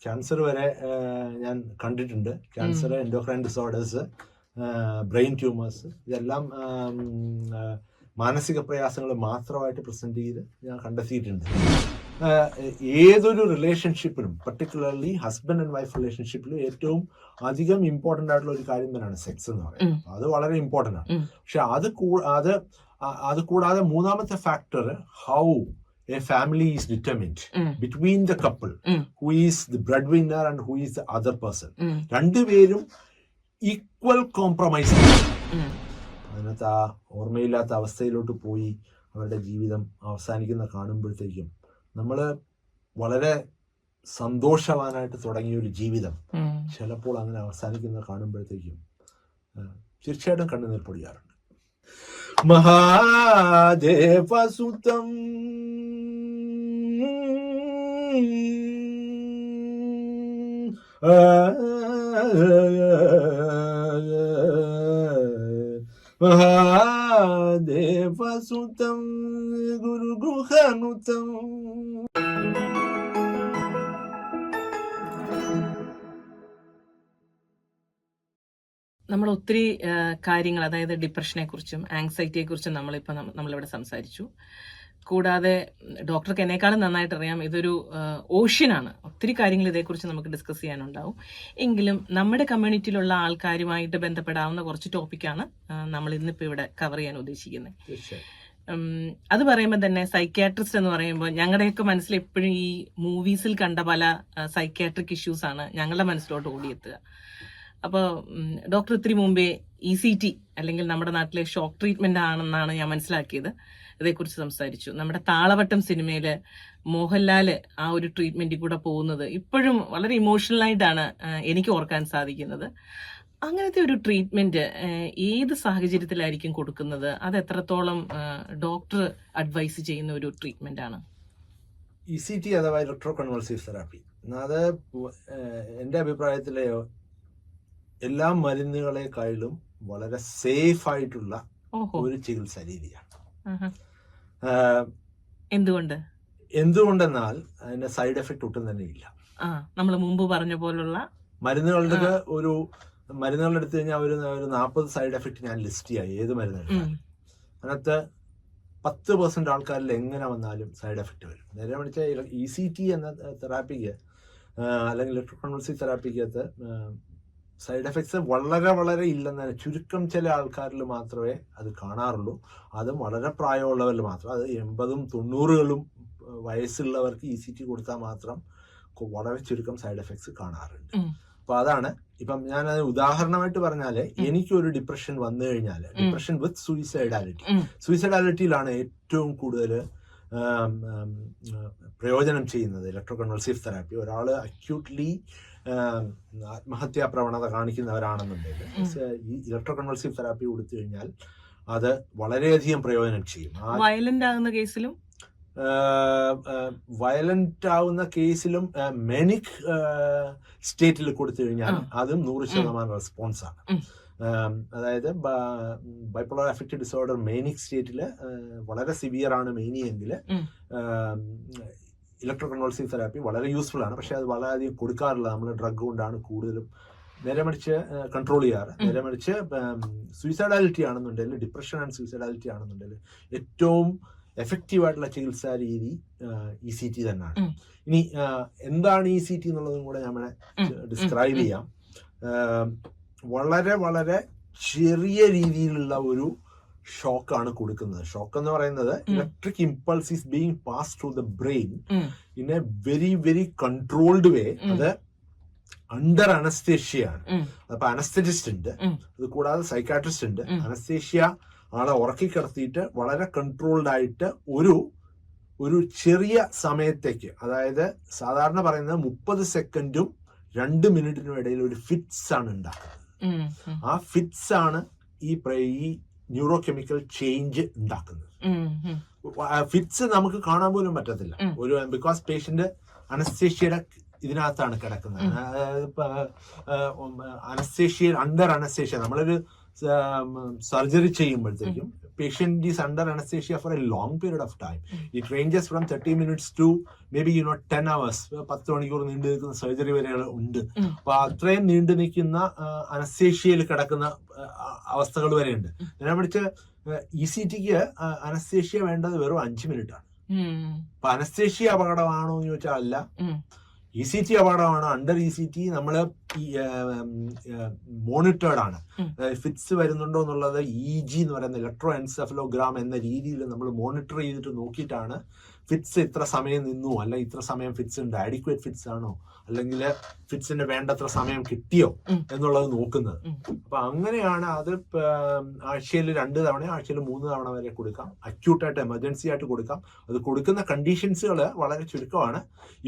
Cancer വരെ ഞാൻ കണ്ടിട്ടുണ്ട്. Cancer, endocrine disorders, brain tumours, ഇതെല്ലാം മാനസിക പ്രയാസങ്ങൾ മാത്രമായിട്ട് പ്രസന്റ് ചെയ്ത് ഞാൻ കണ്ടെത്തിയിട്ടുണ്ട്. ഏതൊരു റിലേഷൻഷിപ്പിലും, പർട്ടിക്കുലർലി ഹസ്ബൻഡ് ആൻഡ് വൈഫ് റിലേഷൻഷിപ്പിലും ഏറ്റവും അധികം ഇമ്പോർട്ടൻ്റ് ആയിട്ടുള്ള ഒരു കാര്യം തന്നെയാണ് സെക്സ് എന്ന് പറയുന്നത്. അത് വളരെ ഇമ്പോർട്ടൻ്റ് ആണ്. പക്ഷെ അത് കൂടാതെ മൂന്നാമത്തെ factor, how a family is determined between the couple, who is the breadwinner and who is the other person. രണ്ടുപേരും ഈക്വൽ കോംപ്രമൈസ്. അതിനകത്ത് ആ ഓർമ്മയില്ലാത്ത അവസ്ഥയിലോട്ട് പോയി അവരുടെ ജീവിതം അവസാനിക്കുന്ന കാണുമ്പോഴത്തേക്കും നമ്മൾ വളരെ സന്തോഷവാനായിട്ട് തുടങ്ങിയ ഒരു ജീവിതം ചിലപ്പോൾ അങ്ങനെ അവസാനിക്കുന്ന കാണുമ്പോഴത്തേക്കും തീർച്ചയായിട്ടും കണ്ണുനീർ പൊടിയാറുണ്ട്. മഹാദേവസുതം മഹാദേവസുതം ഗുരുഗുഹനുതം. നമ്മൾ ഒത്തിരി കാര്യങ്ങൾ, അതായത് ഡിപ്രഷനെ കുറിച്ചും ആങ്സൈറ്റിയെ കുറിച്ചും നമ്മളിവിടെ സംസാരിച്ചു. കൂടാതെ ഡോക്ടർക്ക് എന്നെക്കാളും നന്നായിട്ട് അറിയാം, ഇതൊരു ഓഷ്യനാണ്. ഒത്തിരി കാര്യങ്ങൾ ഇതേക്കുറിച്ച് നമുക്ക് ഡിസ്കസ് ചെയ്യാനുണ്ടാവും. എങ്കിലും നമ്മുടെ കമ്മ്യൂണിറ്റിയിലുള്ള ആൾക്കാരുമായിട്ട് ബന്ധപ്പെടാവുന്ന കുറച്ച് ടോപ്പിക്കാണ് നമ്മൾ ഇന്നിപ്പോൾ ഇവിടെ കവർ ചെയ്യാൻ ഉദ്ദേശിക്കുന്നത്. അത് പറയുമ്പോൾ തന്നെ സൈക്യാട്രിസ്റ്റ് എന്ന് പറയുമ്പോൾ ഞങ്ങളുടെയൊക്കെ മനസ്സിൽ എപ്പോഴും ഈ മൂവീസിൽ കണ്ട പല സൈക്യാട്രിക് ഇഷ്യൂസ് ആണ് ഞങ്ങളുടെ മനസ്സിലോട്ട് ഓടിയെത്തുക. അപ്പോൾ ഡോക്ടർ ഇത്തിരി മുമ്പേ ECT അല്ലെങ്കിൽ നമ്മുടെ നാട്ടിലെ ഷോക്ക് ട്രീറ്റ്മെന്റ് ആണെന്നാണ് ഞാൻ മനസ്സിലാക്കിയത്. ഇതേക്കുറിച്ച് സംസാരിച്ചു. നമ്മുടെ താളവട്ടം സിനിമയില് മോഹൻലാല് ആ ഒരു ട്രീറ്റ്മെന്റിൽ കൂടെ പോകുന്നത് ഇപ്പോഴും വളരെ ഇമോഷണൽ ആയിട്ടാണ് എനിക്ക് ഓർക്കാൻ സാധിക്കുന്നത്. അങ്ങനത്തെ ഒരു ട്രീറ്റ്മെന്റ് ഏത് സാഹചര്യത്തിലായിരിക്കും കൊടുക്കുന്നത്? അത് എത്രത്തോളം ഡോക്ടർ അഡ്വൈസ് ചെയ്യുന്ന ഒരു ട്രീറ്റ്മെന്റ് ആണ്? ECT അഥവാ ഇലക്ട്രോ കൺവൾസീവ് തെറാപ്പി, അത് എൻ്റെ അഭിപ്രായത്തിലെ എല്ലാ മരുന്നുകളെക്കാളും വളരെ സേഫ് ആയിട്ടുള്ള ഒരു ചികിത്സാ രീതിയാണ്. എന്തുകൊണ്ടെന്നാൽ അതിന്റെ സൈഡ് എഫക്ട് ഒട്ടും തന്നെ ഇല്ല. നമ്മൾ മുമ്പ് പറഞ്ഞ പോലുള്ള മരുന്നുകളുടെ എടുത്തു കഴിഞ്ഞാൽ ഒരു 40 സൈഡ് എഫക്ട് ഞാൻ ലിസ്റ്റ് ചെയ്യാം. ഏത് മരുന്നെടുത്താലും അതിനകത്ത് 10% ആൾക്കാരിൽ എങ്ങനെ വന്നാലും സൈഡ് എഫക്ട് വരും. നേരെ മറിച്ച് ECT എന്ന തെറാപ്പിക്ക് അല്ലെങ്കിൽ ഇലക്ട്രോ കൺവൾസീവ് തെറാപ്പിക്കകത്ത് സൈഡ് എഫക്ട്സ് വളരെ വളരെ ഇല്ലെന്നാണ്. ചുരുക്കം ചില ആൾക്കാരിൽ മാത്രമേ അത് കാണാറുള്ളൂ. അതും വളരെ പ്രായമുള്ളവരിൽ മാത്രം. അത് 80ഉം 90കളും വയസ്സുള്ളവർക്ക് ECT കൊടുത്താൽ മാത്രം വളരെ ചുരുക്കം സൈഡ് എഫക്ട്സ് കാണാറുണ്ട്. അപ്പൊ അതാണ് ഇപ്പം ഞാൻ ഉദാഹരണമായിട്ട് പറഞ്ഞാല്, എനിക്കൊരു ഡിപ്രഷൻ വന്നു കഴിഞ്ഞാൽ, ഡിപ്രഷൻ വിത്ത് സൂയിസൈഡാലിറ്റിയിലാണ് ഏറ്റവും കൂടുതൽ പ്രയോജനം ചെയ്യുന്നത് ഇലക്ട്രോ കൺവൾസീവ് തെറാപ്പി. ഒരാള് അക്യൂട്ട്ലി ആത്മഹത്യാ പ്രവണത കാണിക്കുന്നവരാണെന്നുണ്ടെങ്കിൽ ഈ ഇലക്ട്രോ കൺവൾസീവ് തെറാപ്പി കൊടുത്തു കഴിഞ്ഞാൽ അത് വളരെയധികം പ്രയോജനം ചെയ്യും. വയലന്റ് ആവുന്ന കേസിലും മെനിക് സ്റ്റേറ്റിൽ കൊടുത്തു കഴിഞ്ഞാൽ അതും 100% റെസ്പോൺസ് ആണ്. അതായത് ബൈപ്പോളർ അഫക്റ്റീവ് ഡിസോർഡർ മേനിക് സ്റ്റേറ്റില് വളരെ സിവിയർ ആണ് മേനിയെങ്കിൽ ഇലക്ട്രോ കൺവൾസീവ് തെറാപ്പി വളരെ യൂസ്ഫുൾ ആണ്. പക്ഷെ അത് വളരെയധികം കൊടുക്കാറില്ല. നമ്മൾ ഡ്രഗ് കൊണ്ടാണ് കൂടുതലും നേരെ മറിച്ച് കൺട്രോൾ ചെയ്യാറ്. നേരെ മറിച്ച് സൂയിസൈഡാലിറ്റി ആണെന്നുണ്ടെങ്കിൽ, ഡിപ്രഷൻ ആൻഡ് സൂയിസൈഡാലിറ്റി ആണെന്നുണ്ടെങ്കിൽ ഏറ്റവും എഫക്റ്റീവ് ആയിട്ടുള്ള ചികിത്സാ രീതി ECT തന്നെയാണ്. ഇനി എന്താണ് ECT എന്നുള്ളതും കൂടെ ഞാൻ ഡിസ്ക്രൈബ് ചെയ്യാം. വളരെ വളരെ ചെറിയ രീതിയിലുള്ള ഒരു ഷോക്കാണ് കൊടുക്കുന്നത്. ഷോക്ക് എന്ന് പറയുന്നത് electric impulse is being pass through the brain in a very very controlled way. അത് അണ്ടർ അനസ്തേഷ്യയാണ്. അപ്പൊ അനസ്തറ്റിസ്റ്റ് ഉണ്ട്, അത് കൂടാതെ സൈക്കാട്രിസ്റ്റ് ഉണ്ട്. അനസ്തേഷ്യ ആളെ ഉറക്കി കിടത്തിയിട്ട് വളരെ കൺട്രോൾഡ് ആയിട്ട് ഒരു ചെറിയ സമയത്തേക്ക്, അതായത് സാധാരണ പറയുന്നത് 30 സെക്കൻഡും 2 മിനിറ്റിനും ഇടയിൽ ഒരു ഫിറ്റ്സ് ആണ് ഉണ്ടാക്കുന്നത്. ആ ഫിറ്റ്സ് ആണ് ഈ ന്യൂറോ കെമിക്കൽ ചേഞ്ച് ഉണ്ടാക്കുന്നത്. ഫിറ്റ്സ് നമുക്ക് കാണാൻ പോലും പറ്റത്തില്ല ബിക്കോസ് പേഷ്യന്റ് അനസ്തേഷ്യയുടെ ഇതിനകത്താണ് കിടക്കുന്നത്. Anaesthesia, under anaesthesia. നമ്മളൊരു സർജറി ചെയ്യുമ്പോഴത്തേക്കും patient is under anesthesia for a long period of time. It ranges from 30 minutes to maybe 10 hours. 10 മണിക്കൂർ നീണ്ടു നിൽക്കുന്ന സർജറി വരെ ഉണ്ട്. അപ്പൊ അത്രയും നീണ്ടു നിൽക്കുന്ന അനസ്തേഷ്യയിൽ കിടക്കുന്ന അവസ്ഥകൾ വരെയുണ്ട്. ഞാൻ പഠിച്ച ECTക്ക് അനസ്തേഷ്യ വേണ്ടത് വെറും 5 മിനിറ്റ് ആണ്. അപ്പൊ അനസ്തേഷ്യ അപകടമാണോ എന്ന് ചോദിച്ചാൽ അല്ല, ECT അപകടമാണ്. അണ്ടർ ECT നമ്മള് മോണിറ്റേർഡ് ആണ്. ഫിറ്റ്സ് വരുന്നുണ്ടോ എന്നുള്ളത് EG എന്ന് പറയുന്ന ഇലക്ട്രോ എൻസെഫലോഗ്രാം എന്ന രീതിയിൽ നമ്മൾ മോണിറ്റർ ചെയ്തിട്ട് നോക്കിയിട്ടാണ് ഫിറ്റ്സ് ഇത്ര സമയം നിന്നു, അല്ല ഇത്ര സമയം ഫിറ്റ്സ് ഉണ്ട്, അഡിക്വേറ്റ് ഫിറ്റ്സ് ആണോ, അല്ലെങ്കിൽ ഫിറ്റ്സിന്റെ വേണ്ടത്ര സമയം കിട്ടിയോ എന്നുള്ളത് നോക്കുന്നത്. അപ്പൊ അങ്ങനെയാണ് അത്. ആഴ്ചയിൽ 2 തവണ, ആഴ്ചയിൽ 3 തവണ വരെ കൊടുക്കാം. അക്യൂട്ടായിട്ട് എമർജൻസി ആയിട്ട് കൊടുക്കാം. അത് കൊടുക്കുന്ന കണ്ടീഷൻസുകൾ വളരെ ചുരുക്കമാണ്.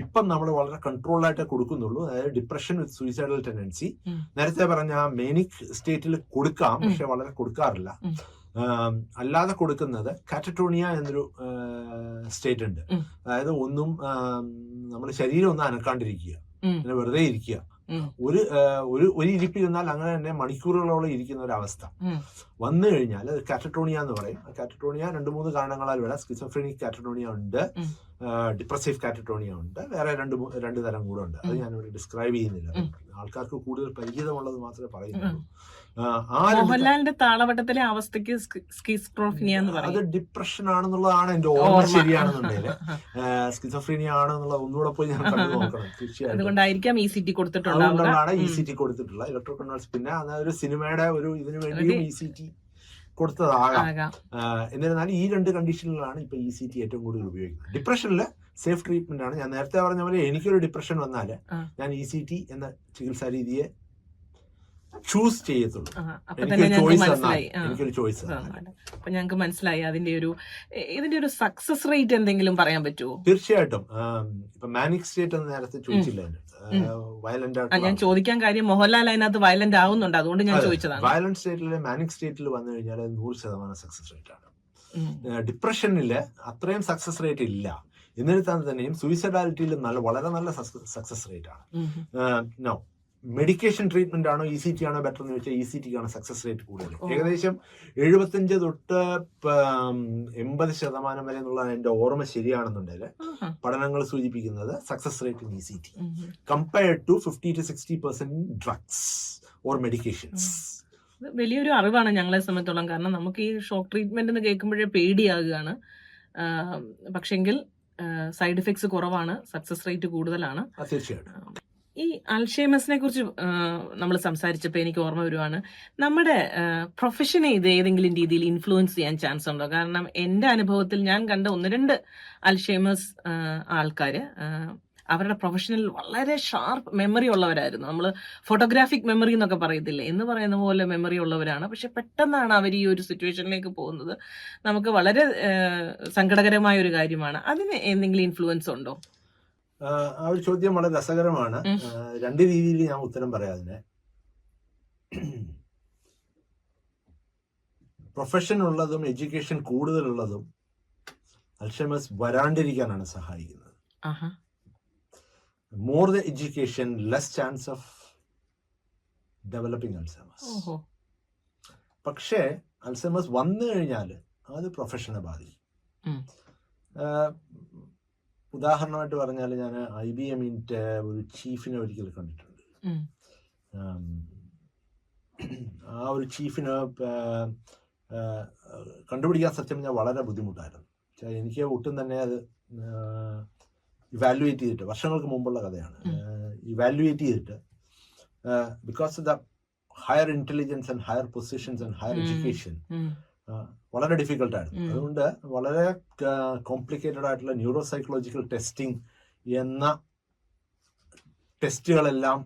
ഇപ്പം നമ്മൾ വളരെ കൺട്രോൾഡായിട്ട് കൊടുക്കുന്നുള്ളൂ. അതായത് ഡിപ്രഷൻ വിത്ത് സൂയിസൈഡൽ ടെൻഡൻസി. നേരത്തെ പറഞ്ഞ മേനിക് സ്റ്റേറ്റിൽ കൊടുക്കാം, പക്ഷെ വളരെ കൊടുക്കാറില്ല. അല്ലാതെ കൊടുക്കുന്നത് കാറ്ററ്റോണിയ എന്നൊരു സ്റ്റേറ്റ് ഉണ്ട്. അതായത് ഒന്നും നമ്മുടെ ശരീരം ഒന്നും അനക്കാണ്ടിരിക്കുക, അങ്ങനെ വെറുതെ ഇരിക്കുക. ഒരു ഇരിപ്പിരുന്നാൽ അങ്ങനെ തന്നെ മണിക്കൂറുകളോളം ഇരിക്കുന്ന ഒരു അവസ്ഥ വന്നു കഴിഞ്ഞാൽ അത് കാറ്ററ്റോണിയ എന്ന് പറയും. കാറ്ററ്റോണിയ 2-3 കാരണങ്ങളാൽ വരാം. സ്കിസോഫ്രീനിക് കാറ്ററ്റോണിയ ഉണ്ട്, ഡിപ്രസീവ് കാറ്ററ്റോണിയ ഉണ്ട്, വേറെ 2 തരം കൂടെ ഉണ്ട്. അത് ഞാനിവിടെ ഡിസ്ക്രൈബ് ചെയ്യുന്നില്ല, ആൾക്കാർക്ക് കൂടുതൽ പരിചിതമുള്ളത് മാത്രമേ പറയുന്നുള്ളൂ. മോഹൻലാലിന്റെ താളവട്ടത്തിലെ അവസ്ഥയ്ക്ക് സ്കിസോഫ്രീനിയ എന്ന് പറയും. അത് ഡിപ്രഷൻ ആണെന്നുള്ളതാണ് എന്റെ ഓർമ്മ ശരിയാണെന്നുണ്ടെങ്കിൽ. സ്കിസോഫ്രീനിയ ആണെന്നുള്ളത് ഒന്നുകൂടെ പോയി ഞാൻ കണ്ടു നോക്കണം. തീർച്ചയായും അതുകൊണ്ടായിരിക്കാം ECT കൊടുത്തിട്ടുള്ളത്. അതുകൊണ്ടാണ് ECT കൊടുത്തിട്ടുള്ള ഇലക്ട്രോ കൺവൾസ്. പിന്നെ ഒരു സിനിമയുടെ ഒരു ഇതിനു വേണ്ടിയും ECT കൊടുത്തതാകാം. എന്നിരുന്നാലും ഈ 2 കണ്ടീഷനിലാണ് ഇപ്പൊ ECT ഏറ്റവും കൂടുതൽ ഉപയോഗിക്കുന്നത്. ഡിപ്രഷനിൽ സേഫ് ട്രീറ്റ്മെന്റ് ആണ്. ഞാൻ നേരത്തെ പറഞ്ഞ പോലെ എനിക്കൊരു ഡിപ്രഷൻ വന്നാൽ ഞാൻ ECT എന്ന ചികിത്സാ രീതിയെ ചൂസ് ചെയ്യത്തുള്ളൂ. എനിക്കൊരു ചോയ്സ്. അപ്പൊ ഞങ്ങൾക്ക് മനസ്സിലായി ഇതിന്റെ ഒരു സക്സസ് റേറ്റ് എന്തെങ്കിലും പറയാൻ പറ്റുമോ? തീർച്ചയായിട്ടും. ഇപ്പൊ മാനിക് സ്റ്റേറ്റ് എന്ന് നേരത്തെ ചോദിച്ചില്ല, വയലന്റ് ആയിട്ട്. ഞാൻ ചോദിക്കാൻ കാര്യം മോഹൻലാൽ അതിനകത്ത് വയലന്റ് ആവുന്നുണ്ട്, അതുകൊണ്ട് ഞാൻ ചോദിച്ചതാണ്. വയലന്റ് സ്റ്റേറ്റില് മാനിക് സ്റ്റേറ്റിൽ വന്നു കഴിഞ്ഞാൽ 100% സക്സസ് റേറ്റ് ആണ്. ഡിപ്രഷനില് അത്രയും സക്സസ് റേറ്റ് ഇല്ല. എന്നിരുന്നാൽ തന്നെയും സൂയിസൈഡാലിറ്റിയിൽ വളരെ നല്ല സക്സസ് റേറ്റ് ആണ്. മെഡിക്കേഷൻ ട്രീറ്റ്മെന്റ് ആണോ ECT ആണോ ബെറ്റർ എന്ന് ചോദിച്ചാൽ ECTക്കാണ് സക്സസ് റേറ്റ് കൂടുതൽ. ഏകദേശം 75 തൊട്ട് 80% വരെ എന്നുള്ളതാണ് എന്റെ ഓർമ്മ ശരിയാണെന്നുണ്ടെങ്കിൽ പഠനങ്ങൾ സൂചിപ്പിക്കുന്നത് success rate in ECT compared to 50 to 60% drugs or medications. വലിയൊരു അറിവാണ് ഞങ്ങളെ സംബന്ധിച്ചോളം. കാരണം നമുക്ക് ഈ ഷോക്ക് ട്രീറ്റ്മെന്റ് എന്ന് കേൾക്കുമ്പോഴേ പേടിയാകുകയാണ്. പക്ഷെങ്കിൽ സൈഡ് എഫക്ട്സ് കുറവാണ്, സക്സസ് റേറ്റ് കൂടുതലാണ്. തീർച്ചയായിട്ടും. ഈ അൽഷൈമേഴ്സിനെ കുറിച്ച് നമ്മൾ സംസാരിച്ചപ്പോൾ എനിക്ക് ഓർമ്മ വരുവാണ്, നമ്മുടെ പ്രൊഫഷനെ ഇത് ഏതെങ്കിലും രീതിയിൽ ഇൻഫ്ലുവൻസ് ചെയ്യാൻ ചാൻസ് ഉണ്ടോ? കാരണം എൻ്റെ അനുഭവത്തിൽ ഞാൻ കണ്ട 1-2 അൽഷൈമേഴ്സ് ആൾക്കാര് അവരുടെ പ്രൊഫഷനിൽ വളരെ ഷാർപ്പ് മെമ്മറി ഉള്ളവരായിരുന്നു. നമ്മൾ ഫോട്ടോഗ്രാഫിക് മെമ്മറി എന്നൊക്കെ പറയത്തില്ലേ, എന്ന് പറയുന്ന പോലെ മെമ്മറി ഉള്ളവരാണ്. പക്ഷെ പെട്ടെന്നാണ് അവർ ഈ ഒരു സിറ്റുവേഷനിലേക്ക് പോകുന്നത്. നമുക്ക് വളരെ സങ്കടകരമായ ഒരു കാര്യമാണ്. അതിന് എന്തെങ്കിലും ഇൻഫ്ലുവൻസ് ഉണ്ടോ? ആ ഒരു ചോദ്യം വളരെ രസകരമാണ്. 2 രീതിയിൽ ഞാൻ ഉത്തരം പറയാം അതിനെ. പ്രൊഫഷൻ ഉള്ളതും എഡ്യൂക്കേഷൻ കൂടുതലുള്ളതും അൽഷൈമേഴ്സ് വരാണ്ടിരിക്കാനാണ് സഹായിക്കുന്നത്. More the education, less chance of developing Alzheimer's. പക്ഷേ അൽഷൈമേഴ്സ് വന്നു കഴിഞ്ഞാൽ അത് പ്രൊഫഷനെ ബാധിക്കും. ഉദാഹരണമായിട്ട് പറഞ്ഞാൽ ഞാൻ IBMന്റെ ഒരു ചീഫിനെ ഒരിക്കൽ കണ്ടിട്ടുണ്ട്. ആ ഒരു ചീഫിന് കണ്ടുപിടിക്കാൻ സത്യം പറഞ്ഞാൽ വളരെ ബുദ്ധിമുട്ടായിരുന്നു. എനിക്ക് ഒട്ടും തന്നെ അത് ഇവാലുവേറ്റ് ചെയ്തിട്ട്, വർഷങ്ങൾക്ക് മുമ്പുള്ള കഥയാണ്, ഇവാലുവേറ്റ് ചെയ്തിട്ട് because of the higher intelligence and higher positions and higher education വളരെ ഡിഫിക്കൽട്ടായിരുന്നു. അതുകൊണ്ട് വളരെ കോംപ്ലിക്കേറ്റഡ് ആയിട്ടുള്ള ന്യൂറോ സൈക്കോളജിക്കൽ ടെസ്റ്റിംഗ് എന്ന ടെസ്റ്റുകളെല്ലാം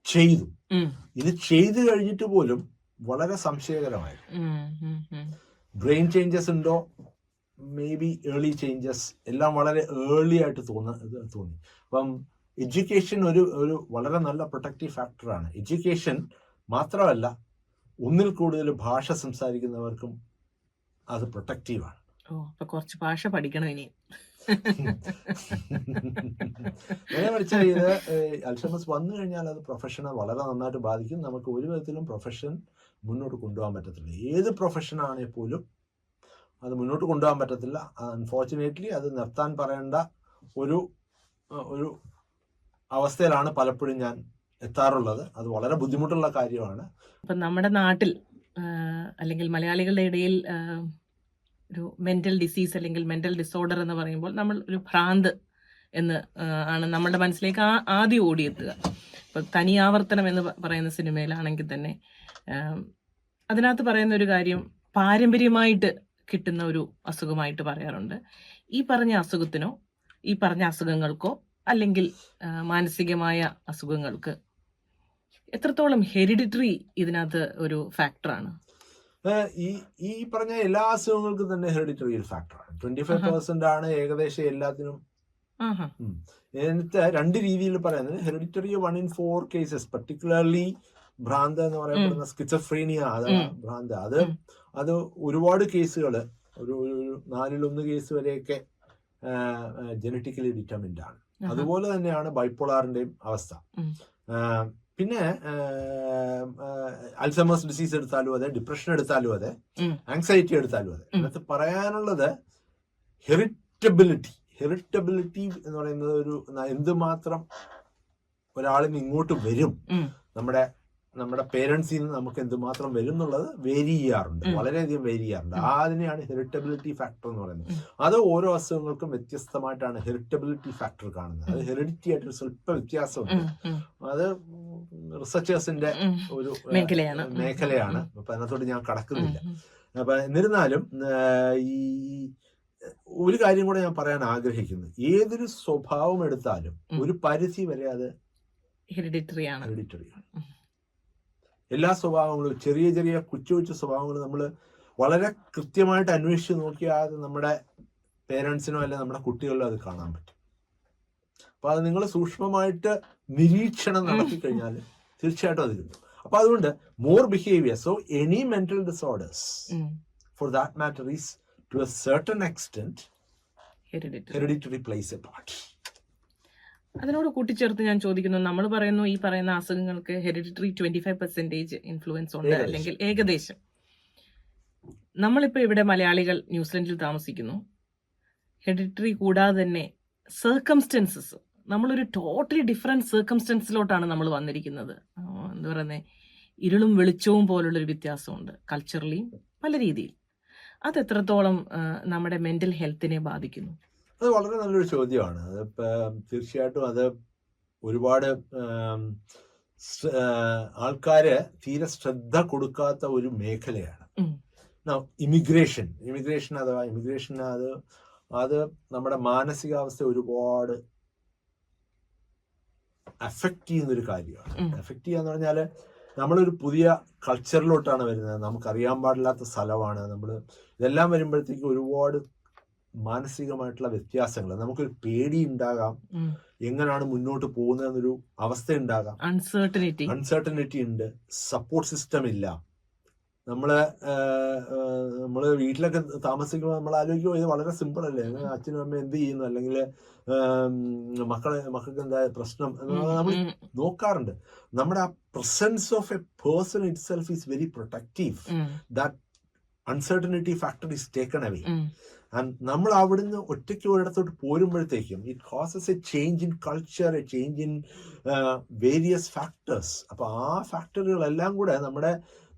ചെയ്തു. ഇത് ചെയ്തു കഴിഞ്ഞിട്ട് പോലും വളരെ സംശയകരമായിരുന്നു. ബ്രെയിൻ ചേഞ്ചസ് ഉണ്ടോ, മേ ബി ഏർലി ചേഞ്ചസ്, എല്ലാം വളരെ ഏർലി ആയിട്ട് തോന്നി. അപ്പം എഡ്യൂക്കേഷൻ ഒരു വളരെ നല്ല പ്രൊട്ടക്റ്റീവ് ഫാക്ടറാണ്. എഡ്യൂക്കേഷൻ മാത്രമല്ല, 1-ൽ കൂടുതൽ ഭാഷ സംസാരിക്കുന്നവർക്കും അത് പ്രൊട്ടക്റ്റീവാണ്. കുറച്ച് ഭാഷ പഠിക്കണം ഇനി. നേരെ മറിച്ച് ഇത് അൽഷൈമേഴ്സ് വന്നു കഴിഞ്ഞാൽ അത് പ്രൊഫഷനെ വളരെ നന്നായിട്ട് ബാധിക്കും. നമുക്ക് ഒരു വിധത്തിലും പ്രൊഫഷൻ മുന്നോട്ട് കൊണ്ടുപോകാൻ പറ്റത്തില്ല. ഏത് പ്രൊഫഷൻ ആണെങ്കിൽ പോലും അത് മുന്നോട്ട് കൊണ്ടുപോകാൻ പറ്റത്തില്ല. അൺഫോർച്ചുനേറ്റ്ലി അത് നിർത്താൻ പറയേണ്ട ഒരു ഒരു അവസ്ഥയിലാണ് പലപ്പോഴും ഞാൻ എത്താറുള്ളത്. അത് വളരെ ബുദ്ധിമുട്ടുള്ള കാര്യമാണ്. ഇപ്പം നമ്മുടെ നാട്ടിൽ അല്ലെങ്കിൽ മലയാളികളുടെ ഇടയിൽ ഒരു മെന്റൽ ഡിസീസ് അല്ലെങ്കിൽ മെന്റൽ ഡിസോർഡർ എന്ന് പറയുമ്പോൾ നമ്മൾ ഒരു ഭ്രാന്ത് എന്ന് ആണ് നമ്മുടെ മനസ്സിലേക്ക് ആദ്യം ഓടിയെത്തുക. ഇപ്പം തനിയാവർത്തനം എന്ന് പറയുന്ന സിനിമയിലാണെങ്കിൽ തന്നെ അതിനകത്ത് പറയുന്ന ഒരു കാര്യം പാരമ്പര്യമായിട്ട് കിട്ടുന്ന ഒരു അസുഖമായിട്ട് പറയാറുണ്ട്. ഈ പറഞ്ഞ അസുഖത്തിനോ ഈ പറഞ്ഞ അസുഖങ്ങൾക്കോ അല്ലെങ്കിൽ മാനസികമായ അസുഖങ്ങൾക്ക് എത്രത്തോളം ഹെറിഡിറ്ററി ഇതിനകത്ത് ഒരു ഫാക്ടറാണ്? ഈ പറഞ്ഞ എല്ലാ അസുഖങ്ങൾക്കും തന്നെ ഹെറിഡിറ്ററി ഒരു ഫാക്ടറാണ്. 25% ആണ് ഏകദേശം എല്ലാത്തിനും. എന്നിട്ട് 2 രീതിയിൽ പറയുന്നത് ഹെറിഡിറ്ററി 1 in 4 കേസസ്, പർട്ടിക്കുലർലി ഭ്രാന്ത് എന്ന് പറയപ്പെടുന്ന സ്കിസോഫ്രീനിയ, അഥവാ ഭ്രാന്ത്, അത് ഒരുപാട് കേസുകൾ, ഒരു 4-1 കേസ് വരെയൊക്കെ ജനറ്റിക്കലി ഡിറ്റർമിൻഡ് ആണ്. അതുപോലെ തന്നെയാണ് ബൈപ്പോളാറിന്റെയും അവസ്ഥ. പിന്നെ അൽസൈമേഴ്സ് ഡിസീസ് എടുത്താലും അതെ, ഡിപ്രഷൻ എടുത്താലും അതെ, ആങ്സൈറ്റി എടുത്താലും അതെ. അതിനകത്ത് പറയാനുള്ളത് ഹെറിറ്റബിലിറ്റി എന്ന് പറയുന്നത് ഒരു എന്തുമാത്രം ഒരാളിന് ഇങ്ങോട്ട് വരും, നമ്മുടെ പേരൻസിൽ നിന്ന് നമുക്ക് എന്തുമാത്രം വരും എന്നുള്ളത് വേരി ചെയ്യാറുണ്ട്, വളരെയധികം വേരി ചെയ്യാറുണ്ട്. അതിനെയാണ് ഹെറിറ്റബിലിറ്റി ഫാക്ടർ എന്ന് പറയുന്നത്. അത് ഓരോ അസുഖങ്ങൾക്കും വ്യത്യസ്തമായിട്ടാണ് ഹെറിറ്റബിലിറ്റി ഫാക്ടർ കാണുന്നത്. അത് ഹെറിഡിറ്റി ആയിട്ട് സ്വല്പ വ്യത്യാസമുണ്ട്. അത് റിസർച്ചേഴ്സിന്റെ ഒരു മേഖലയാണ്. അപ്പൊ അതിനകത്തോട്ട് ഞാൻ കടക്കുന്നില്ല. അപ്പൊ എന്നിരുന്നാലും ഈ ഒരു കാര്യം കൂടെ ഞാൻ പറയാൻ ആഗ്രഹിക്കുന്നു. ഏതൊരു സ്വഭാവം എടുത്താലും ഒരു പരിധി വരെ അത് ഹെറിഡിറ്ററിയാണ്. എല്ലാ സ്വഭാവങ്ങളും, ചെറിയ ചെറിയ കൊച്ചു സ്വഭാവങ്ങൾ നമ്മൾ വളരെ കൃത്യമായിട്ട് അന്വേഷിച്ച് നോക്കിയാൽ നമ്മുടെ പേരൻസിനോ അല്ലെ നമ്മുടെ കുട്ടികളിലോ അത് കാണാൻ പറ്റും. അപ്പൊ അത് നിങ്ങൾ സൂക്ഷ്മമായിട്ട് നിരീക്ഷണം നടത്തി കഴിഞ്ഞാൽ തീർച്ചയായിട്ടും അത് കിട്ടും. അപ്പൊ അതുകൊണ്ട് more behaviour, so any mental disorders for that matter is to a certain extent hereditary plays a part. അതിനോട് കൂട്ടിച്ചേർത്ത് ഞാൻ ചോദിക്കുന്നു, നമ്മൾ പറയുന്നു ഈ പറയുന്ന അസുഖങ്ങൾക്ക് ഹെറിഡിറ്ററി 25% ഇൻഫ്ലുവൻസ് ഉണ്ട്, അല്ലെങ്കിൽ ഏകദേശം. നമ്മളിപ്പോൾ ഇവിടെ മലയാളികൾ ന്യൂസിലൻഡിൽ താമസിക്കുന്നു. ഹെറിഡിറ്ററി കൂടാതെ തന്നെ സർക്കംസ്റ്റൻസസ്, നമ്മളൊരു ടോട്ടലി ഡിഫറെന്റ് സർക്കംസ്റ്റൻസിലോട്ടാണ് നമ്മൾ വന്നിരിക്കുന്നത്. എന്താ പറയുന്നത്, ഇരുളും വെളിച്ചവും പോലുള്ളൊരു വ്യത്യാസമുണ്ട് കൾച്ചറലി പല രീതിയിൽ. അത് എത്രത്തോളം നമ്മുടെ മെന്റൽ ഹെൽത്തിനെ ബാധിക്കുന്നു? അത് വളരെ നല്ലൊരു ചോദ്യമാണ്. തീർച്ചയായിട്ടും അത് ഒരുപാട് ആൾക്കാര് തീരെ ശ്രദ്ധ കൊടുക്കാത്ത ഒരു മേഖലയാണ്. ഇമിഗ്രേഷൻ അഥവാ ഇമിഗ്രേഷൻ അത് നമ്മുടെ മാനസികാവസ്ഥ ഒരുപാട് അഫക്റ്റ് ചെയ്യുന്നൊരു കാര്യമാണ്. അഫക്റ്റ് ചെയ്യാന്ന് പറഞ്ഞാൽ നമ്മളൊരു പുതിയ കൾച്ചറിലോട്ടാണ് വരുന്നത്, നമുക്കറിയാൻ പാടില്ലാത്ത സ്ഥലമാണ് നമ്മൾ. ഇതെല്ലാം വരുമ്പോഴത്തേക്ക് ഒരുപാട് മാനസികമായിട്ടുള്ള വ്യത്യാസങ്ങൾ, നമുക്കൊരു പേടി ഉണ്ടാകാം, എങ്ങനെയാണ് മുന്നോട്ട് പോകുന്നതെന്നൊരു അവസ്ഥ ഉണ്ടാകാം, അൺസർട്ടനിറ്റി ഉണ്ട്, സപ്പോർട്ട് സിസ്റ്റം ഇല്ല. നമ്മള് വീട്ടിലൊക്കെ താമസിക്കുമ്പോൾ നമ്മൾ ആലോചിക്കുമോ, ഇത് വളരെ സിമ്പിൾ അല്ലേ, അച്ഛനും അമ്മ എന്ത് ചെയ്യുന്നു, അല്ലെങ്കിൽ മക്കൾക്ക് എന്താ പ്രശ്നം എന്നുള്ളത് നമ്മൾ നോക്കാറുണ്ട്. നമ്മുടെ ആ presence of a person itself is very protective. That uncertainty factor is taken away. And നമ്മൾ അവിടുന്ന് ഒറ്റയ്ക്ക് ഒരിടത്തോട്ട് പോരുമ്പോഴത്തേക്കും it causes a change in culture, a change in various factors. അപ്പൊ ആ ഫാക്ടറുകളെല്ലാം കൂടെ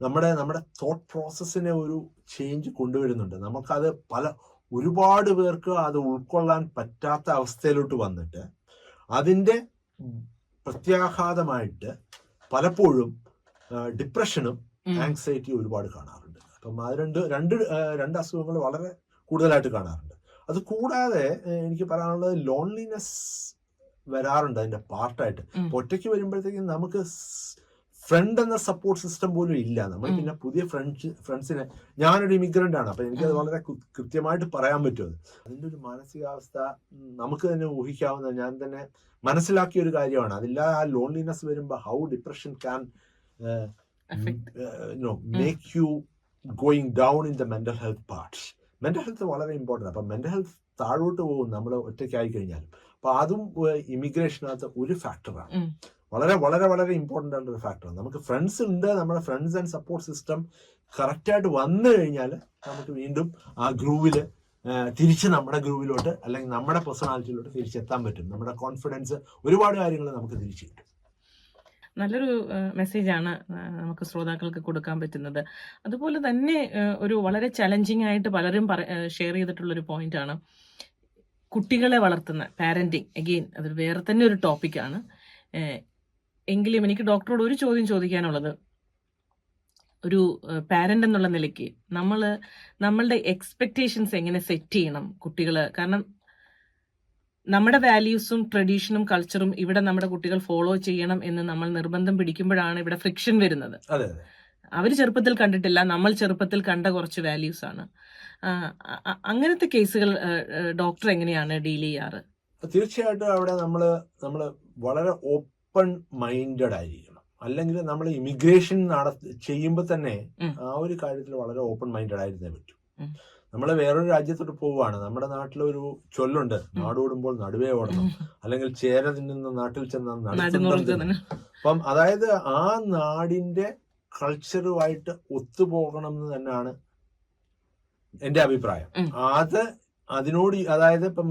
നമ്മുടെ തോട്ട് പ്രോസസ്സിനെ ഒരു ചേഞ്ച് കൊണ്ടുവരുന്നുണ്ട്. നമുക്കത് ഒരുപാട് പേർക്ക് അത് ഉൾക്കൊള്ളാൻ പറ്റാത്ത അവസ്ഥയിലോട്ട് വന്നിട്ട് അതിൻ്റെ പ്രത്യാഘാതമായിട്ട് പലപ്പോഴും ഡിപ്രഷനും ആങ്സൈറ്റിയും ഒരുപാട് കാണാറുണ്ട്. അപ്പം അത് രണ്ട് അസുഖങ്ങൾ വളരെ കൂടുതലായിട്ട് കാണാറുണ്ട്. അത് കൂടാതെ എനിക്ക് പറയാനുള്ളത് ലോൺലിനെസ് വരാറുണ്ട് അതിന്റെ പാർട്ടായിട്ട്. ഒറ്റയ്ക്ക് വരുമ്പോഴത്തേക്കും നമുക്ക് ഫ്രണ്ട് എന്ന സപ്പോർട്ട് സിസ്റ്റം പോലും ഇല്ല. നമ്മൾ പിന്നെ പുതിയ ഫ്രണ്ട്സിനെ, ഞാനൊരു ഇമിഗ്രന്റ് ആണ്, അപ്പൊ എനിക്കത് വളരെ കൃത്യമായിട്ട് പറയാൻ പറ്റും. അതിന്റെ ഒരു മാനസികാവസ്ഥ നമുക്ക് തന്നെ ഊഹിക്കാവുന്ന, ഞാൻ തന്നെ മനസ്സിലാക്കിയ ഒരു കാര്യമാണ്. അതില്ലാതെ ആ ലോൺലിനെസ് വരുമ്പോൾ how depression can make you going down in the mental health part. Mental health വളരെ ഇമ്പോർട്ടൻ്റ്. അപ്പം മെന്റൽ ഹെൽത്ത് താഴോട്ട് പോകും നമ്മൾ ഒറ്റയ്ക്കായി കഴിഞ്ഞാലും. അപ്പൊ അതും ഇമിഗ്രേഷനകത്ത് ഒരു ഫാക്ടറാണ്. വളരെ വളരെ വളരെ ഇമ്പോർട്ടൻ്റ് ആയിട്ടുള്ള ഒരു ഫാക്ടറാണ്. നമുക്ക് ഫ്രണ്ട്സ് ഉണ്ട്, നമ്മുടെ ഫ്രണ്ട്സ് ആൻഡ് സപ്പോർട്ട് സിസ്റ്റം കറക്റ്റായിട്ട് വന്നു കഴിഞ്ഞാൽ നമുക്ക് വീണ്ടും ആ ഗ്രൂവിൽ തിരിച്ച് നമ്മുടെ ഗ്രൂവിലോട്ട് അല്ലെങ്കിൽ നമ്മുടെ പേഴ്സണാലിറ്റിയിലോട്ട് തിരിച്ചെത്താൻ പറ്റും. നമ്മുടെ കോൺഫിഡൻസ്, ഒരുപാട് കാര്യങ്ങൾ നമുക്ക് തിരിച്ചു കിട്ടും. നല്ലൊരു മെസ്സേജാണ് നമുക്ക് ശ്രോതാക്കൾക്ക് കൊടുക്കാൻ പറ്റുന്നത്. അതുപോലെ തന്നെ ഒരു വളരെ ചലഞ്ചിങ് ആയിട്ട് പലരും ഷെയർ ചെയ്തിട്ടുള്ളൊരു പോയിന്റാണ് കുട്ടികളെ വളർത്തുന്ന പാരന്റിങ്. അഗെയിൻ അത് വേറെ തന്നെ ഒരു ടോപ്പിക്കാണ്. എങ്കിലും എനിക്ക് ഡോക്ടറോട് ഒരു ചോദ്യം ചോദിക്കാനുള്ളത്, ഒരു പാരന്റ് എന്നുള്ള നിലയ്ക്ക് നമ്മളുടെ എക്സ്പെക്ടേഷൻസ് എങ്ങനെ സെറ്റ് ചെയ്യണം കുട്ടികള്? കാരണം നമ്മുടെ വാല്യൂസും ട്രഡീഷനും കൾച്ചറും ഇവിടെ നമ്മുടെ കുട്ടികൾ ഫോളോ ചെയ്യണം എന്ന് നമ്മൾ നിർബന്ധം പിടിക്കുമ്പോഴാണ് ഇവിടെ ഫ്രിക്ഷൻ വരുന്നത്. അവർ ചെറുപ്പത്തിൽ കണ്ടിട്ടില്ല, നമ്മൾ ചെറുപ്പത്തിൽ കണ്ട കുറച്ച് വാല്യൂസ് ആണ്. അങ്ങനത്തെ കേസുകൾ ഡോക്ടർ എങ്ങനെയാണ് ഡീൽ ചെയ്യാറ്? തീർച്ചയായിട്ടും അവിടെ നമ്മൾ വളരെ ഓപ്പൺ മൈൻഡഡ് ആയിരിക്കണം. അല്ലെങ്കിൽ നമ്മൾ ഇമിഗ്രേഷൻ ചെയ്യുമ്പോൾ തന്നെ ആ ഒരു കാര്യത്തിൽ വളരെ ഓപ്പൺ മൈൻഡഡ് ആയിരുന്നേ പറ്റൂ. നമ്മൾ വേറൊരു രാജ്യത്തോട്ട് പോവുകയാണ്. നമ്മുടെ നാട്ടിലൊരു ചൊല്ലുണ്ട്, നാടോടുമ്പോൾ നടുവേ ഓടണം, അല്ലെങ്കിൽ ചേര തിന്നുന്ന നാട്ടിൽ ചെന്ന. അപ്പം അതായത് ആ നാടിന്റെ കൾച്ചറുമായിട്ട് ഒത്തുപോകണം എന്ന് തന്നെയാണ് എന്റെ അഭിപ്രായം. അതായത് ഇപ്പം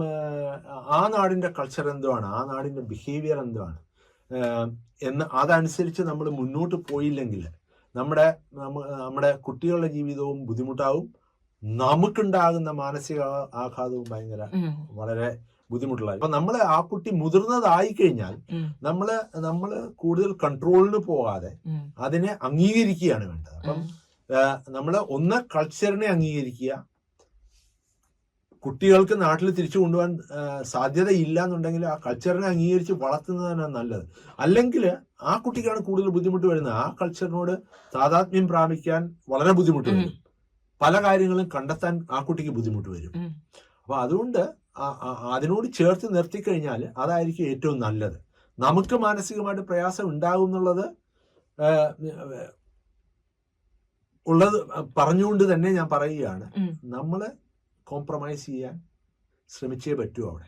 ആ നാടിന്റെ കൾച്ചർ എന്തുവാണ്, ആ നാടിന്റെ ബിഹേവിയർ എന്തുവാണ് എന്ന് അതനുസരിച്ച് നമ്മൾ മുന്നോട്ട് പോയില്ലെങ്കിൽ നമ്മുടെ കുട്ടികളുടെ ജീവിതവും ബുദ്ധിമുട്ടാവും, നമുക്കുണ്ടാകുന്ന മാനസിക ആഘാതവും വളരെ ബുദ്ധിമുട്ടുള്ളതായി. അപ്പൊ നമ്മള് ആ കുട്ടി മുതിർന്നതായി കഴിഞ്ഞാൽ നമ്മള് കൂടുതൽ കൺട്രോളിന് പോകാതെ അതിനെ അംഗീകരിക്കുകയാണ് വേണ്ടത്. അപ്പം നമ്മള് ഒന്ന് കൾച്ചറിനെ അംഗീകരിക്കുക. കുട്ടികൾക്ക് നാട്ടിൽ തിരിച്ചു കൊണ്ടുപോകാൻ സാധ്യതയില്ല എന്നുണ്ടെങ്കിൽ ആ കൾച്ചറിനെ അംഗീകരിച്ച് വളർത്തുന്നതാണ് നല്ലത്. അല്ലെങ്കിൽ ആ കുട്ടിക്കാണ് കൂടുതൽ ബുദ്ധിമുട്ട് വരുന്നത്. ആ കൾച്ചറിനോട് താതാത്മ്യം പ്രാപിക്കാൻ വളരെ ബുദ്ധിമുട്ട് വരും. പല കാര്യങ്ങളും കണ്ടെത്താൻ ആ കുട്ടിക്ക് ബുദ്ധിമുട്ട് വരും. അപ്പൊ അതുകൊണ്ട് അതിനോട് ചേർത്ത് നിർത്തിക്കഴിഞ്ഞാൽ അതായിരിക്കും ഏറ്റവും നല്ലത്. നമുക്ക് മാനസികമായിട്ട് പ്രയാസം ഉണ്ടാകും എന്നുള്ളത് പറഞ്ഞുകൊണ്ട് തന്നെ ഞാൻ പറയുകയാണ്, നമ്മള് കോംപ്രമൈസ് ചെയ്യാൻ ശ്രമിച്ചേ പറ്റൂ. അവിടെ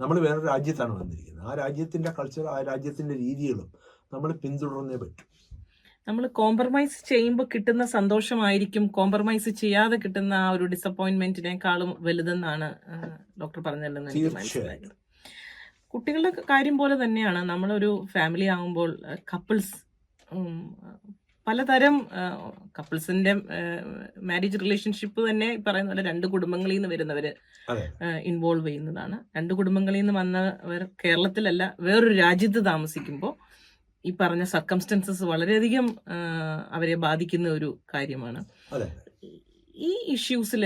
നമ്മൾ വേറൊരു രാജ്യത്താണ് വന്നിരിക്കുന്നത്. ആ രാജ്യത്തിന്റെ കൾച്ചർ, ആ രാജ്യത്തിന്റെ രീതികളും നമ്മൾ പിന്തുടർന്നേ പറ്റൂ. നമ്മൾ കോംപ്രമൈസ് ചെയ്യുമ്പോൾ കിട്ടുന്ന സന്തോഷമായിരിക്കും കോംപ്രമൈസ് ചെയ്യാതെ കിട്ടുന്ന ആ ഒരു ഡിസപ്പോയിന്റ്മെന്റിനേക്കാളും വലുതെന്നാണ് ഡോക്ടർ പറഞ്ഞതെന്ന് എനിക്ക് മനസ്സിലായത്. കുട്ടികളുടെ കാര്യം പോലെ തന്നെയാണ് നമ്മളൊരു ഫാമിലി ആകുമ്പോൾ കപ്പിൾസ് പലതരം കപ്പിൾസിന്റെ മാരേജ് റിലേഷൻഷിപ്പ് തന്നെ പറയുന്ന പോലെ രണ്ട് കുടുംബങ്ങളിൽ നിന്ന് വരുന്നവര് ഇൻവോൾവ് ചെയ്യുന്നതാണ്. രണ്ട് കുടുംബങ്ങളിൽ നിന്ന് വന്നവർ കേരളത്തിലല്ല വേറൊരു രാജ്യത്ത് താമസിക്കുമ്പോൾ ഈ പറഞ്ഞ സർക്കംസ്റ്റൻസസ് വളരെയധികം അവരെ ബാധിക്കുന്ന ഒരു കാര്യമാണ്. ഈ ഇഷ്യൂസിൽ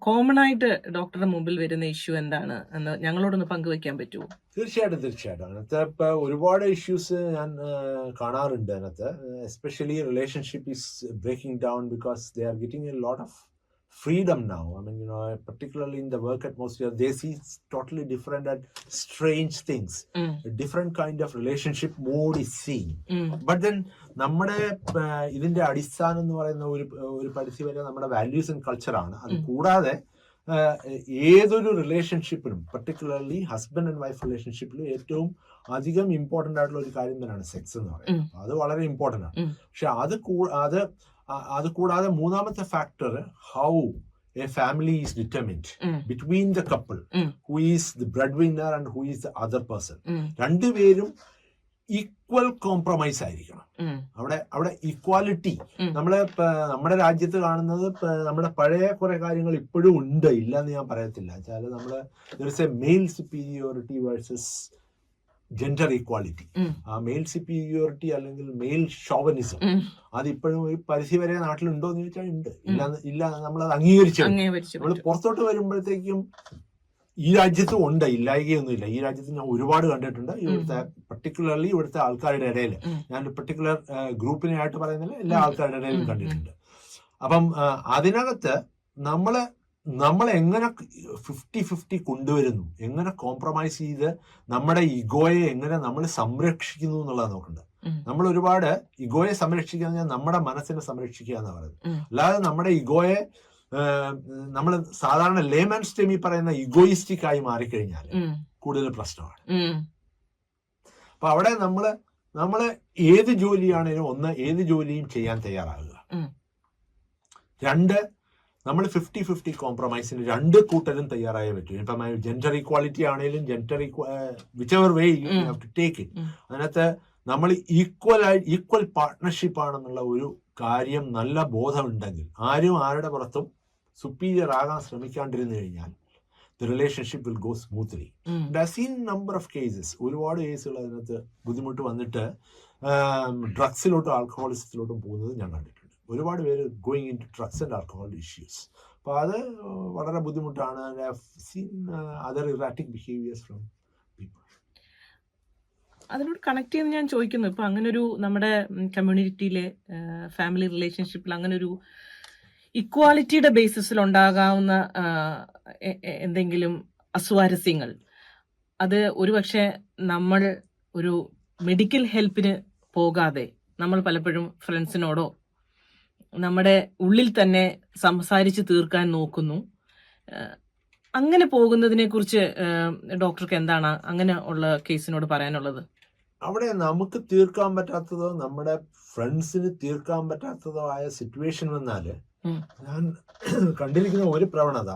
കോമൺ ആയിട്ട് ഡോക്ടറുടെ മുമ്പിൽ വരുന്ന ഇഷ്യൂ എന്താണ് എന്ന് ഞങ്ങളോടൊന്ന് പങ്കുവെക്കാൻ പറ്റുമോ? തീർച്ചയായിട്ടും അതിനകത്ത് ഇപ്പൊ ഒരുപാട് ഇഷ്യൂസ് ഞാൻ കാണാറുണ്ട്. അതിനകത്ത് especially relationship is breaking down because they are getting a lot of freedom now. I mean, particularly in the work atmosphere, they see totally different and strange things. A different kind of relationship mode is seen. But then നമ്മുടെ ഇതിന്റെ അടിസ്ഥാനം എന്ന് പറയുന്ന ഒരു പരിധി വരെ നമ്മുടെ values and കൾച്ചറാണ്. അത് കൂടാതെ ഏതൊരു റിലേഷൻഷിപ്പിലും, പർട്ടിക്കുലർലി ഹസ്ബൻഡ് ആൻഡ് വൈഫ് റിലേഷൻഷിപ്പിലും ഏറ്റവും അധികം ഇമ്പോർട്ടന്റ് ആയിട്ടുള്ള ഒരു കാര്യം തന്നെയാണ് സെക്സ് എന്ന് പറയുന്നത്. അത് വളരെ ഇമ്പോർട്ടന്റ് ആണ്. പക്ഷെ അത് കൂടാതെ മൂന്നാമത്തെ factor, how A family is determined between the couple, who is the bread winner and who is the other person. രണ്ടുപേരും ഈക്വൽ കോംപ്രമൈസ് ആയിരിക്കണം. അവിടെ ഈക്വാലിറ്റി നമ്മുടെ രാജ്യത്ത് കാണുന്നത്, നമ്മുടെ പഴയ കുറെ കാര്യങ്ങൾ ഇപ്പോഴും ഉണ്ട്, ഇല്ല എന്ന് ഞാൻ പറയത്തില്ല. വെച്ചാൽ നമ്മള് male superiority versus gender equality. ആ മെയിൽ സുപ്പീരിയോറിറ്റി അല്ലെങ്കിൽ മെയിൽ ഷോവനിസം അതിപ്പോഴും ഒരു പരിധി വരെ നാട്ടിലുണ്ടോ എന്ന് ചോദിച്ചാൽ ഉണ്ട്. ഇല്ല, നമ്മളത് അംഗീകരിച്ചു. നമ്മൾ പുറത്തോട്ട് വരുമ്പോഴത്തേക്കും ഈ രാജ്യത്തും ഉണ്ട്, ഇല്ലായികയൊന്നുമില്ല. ഈ രാജ്യത്ത് ഞാൻ ഒരുപാട് കണ്ടിട്ടുണ്ട്. ഇവിടുത്തെ പർട്ടിക്കുലർലി ഇവിടുത്തെ ആൾക്കാരുടെ ഇടയിൽ, ഞാൻ പർട്ടിക്കുലർ ഗ്രൂപ്പിനെ ആയിട്ട് പറയുന്നില്ല, എല്ലാ ആൾക്കാരുടെ ഇടയിലും കണ്ടിട്ടുണ്ട്. അപ്പം അതിനകത്ത് നമ്മൾ എങ്ങനെ 50-50 കൊണ്ടുവരുന്നു, എങ്ങനെ കോംപ്രമൈസ് ചെയ്ത് നമ്മുടെ ഇഗോയെ എങ്ങനെ നമ്മൾ സംരക്ഷിക്കുന്നു എന്നുള്ളത് നോക്കണ്ടത്. നമ്മൾ ഒരുപാട് ഇഗോയെ സംരക്ഷിക്കുക എന്ന് പറഞ്ഞാൽ നമ്മുടെ മനസ്സിനെ സംരക്ഷിക്കുക എന്ന് പറയുന്നത്. അല്ലാതെ നമ്മുടെ ഇഗോയെ നമ്മൾ സാധാരണ ലേമാൻ സ്റ്റെമി പറയുന്ന ഇഗോയിസ്റ്റിക് ആയി മാറിക്കഴിഞ്ഞാൽ കൂടുതൽ പ്രശ്നമാണ്. അപ്പൊ അവിടെ നമ്മള് ഏത് ജോലിയാണേലും ഒന്ന് ഏത് ജോലിയും ചെയ്യാൻ തയ്യാറാകുക. രണ്ട്, നമ്മൾ 50-50 കോംപ്രമൈസിന് രണ്ട് കൂട്ടരും തയ്യാറായേ പറ്റൂ. ഇപ്പം ജെൻഡർ ഈക്വാലിറ്റി ആണെങ്കിലും whichever way you have to take it, അതിനകത്ത് നമ്മൾ ഈക്വൽ പാർട്ട്ണർഷിപ്പ് ആണെന്നുള്ള ഒരു കാര്യം നല്ല ബോധമുണ്ടെങ്കിൽ, ആരും ആരുടെ പുറത്തും സുപ്പീരിയർ ആകാൻ ശ്രമിക്കാണ്ടിരുന്നു കഴിഞ്ഞാൽ the relationship will go smoothly. And I've seen number of cases, ഒരുപാട് കേസുകൾ അതിനകത്ത് ബുദ്ധിമുട്ട് വന്നിട്ട് ഡ്രഗ്സിലോട്ടും ആൽക്കഹോളിസത്തിലോട്ടും പോകുന്നത് ഞാൻ കണ്ടിട്ടുണ്ട്. ഒരുപാട് പേര് going into drugs and alcohol issues. അപ്പോൾ അത് വളരെ ബുദ്ധിമുട്ടാണ്. I have seen other erratic behaviours from people. അതിനോട് കണക്ട് ചെയ്ത് ഞാൻ ചോദിക്കുന്നു, ഇപ്പൊ അങ്ങനെ ഒരു നമ്മുടെ കമ്മ്യൂണിറ്റിയിലെ ഫാമിലി റിലേഷൻഷിപ്പിൽ അങ്ങനെ ഒരു ഇക്വാലിറ്റിയുടെ ബേസിസിൽ ഉണ്ടാകാവുന്ന എന്തെങ്കിലും അസ്വാരസ്യങ്ങൾ, അത് ഒരുപക്ഷെ നമ്മൾ ഒരു മെഡിക്കൽ ഹെൽപ്പിന് പോകാതെ നമ്മൾ പലപ്പോഴും ഫ്രണ്ട്സിനോടോ നമ്മുടെ ഉള്ളിൽ തന്നെ സംസാരിച്ച് തീർക്കാൻ നോക്കുന്നു. അങ്ങനെ പോകുന്നതിനെ കുറിച്ച് ഡോക്ടർക്ക് എന്താണ് അങ്ങനെ ഉള്ള കേസിനോട് പറയാനുള്ളത്? അവിടെ നമുക്ക് തീർക്കാൻ പറ്റാത്തതോ നമ്മുടെ ഫ്രണ്ട്സിന് തീർക്കാൻ പറ്റാത്തതോ ആയ സിറ്റുവേഷൻ വന്നാല് ഞാൻ കണ്ടിരിക്കുന്ന ഒരു പ്രവണത,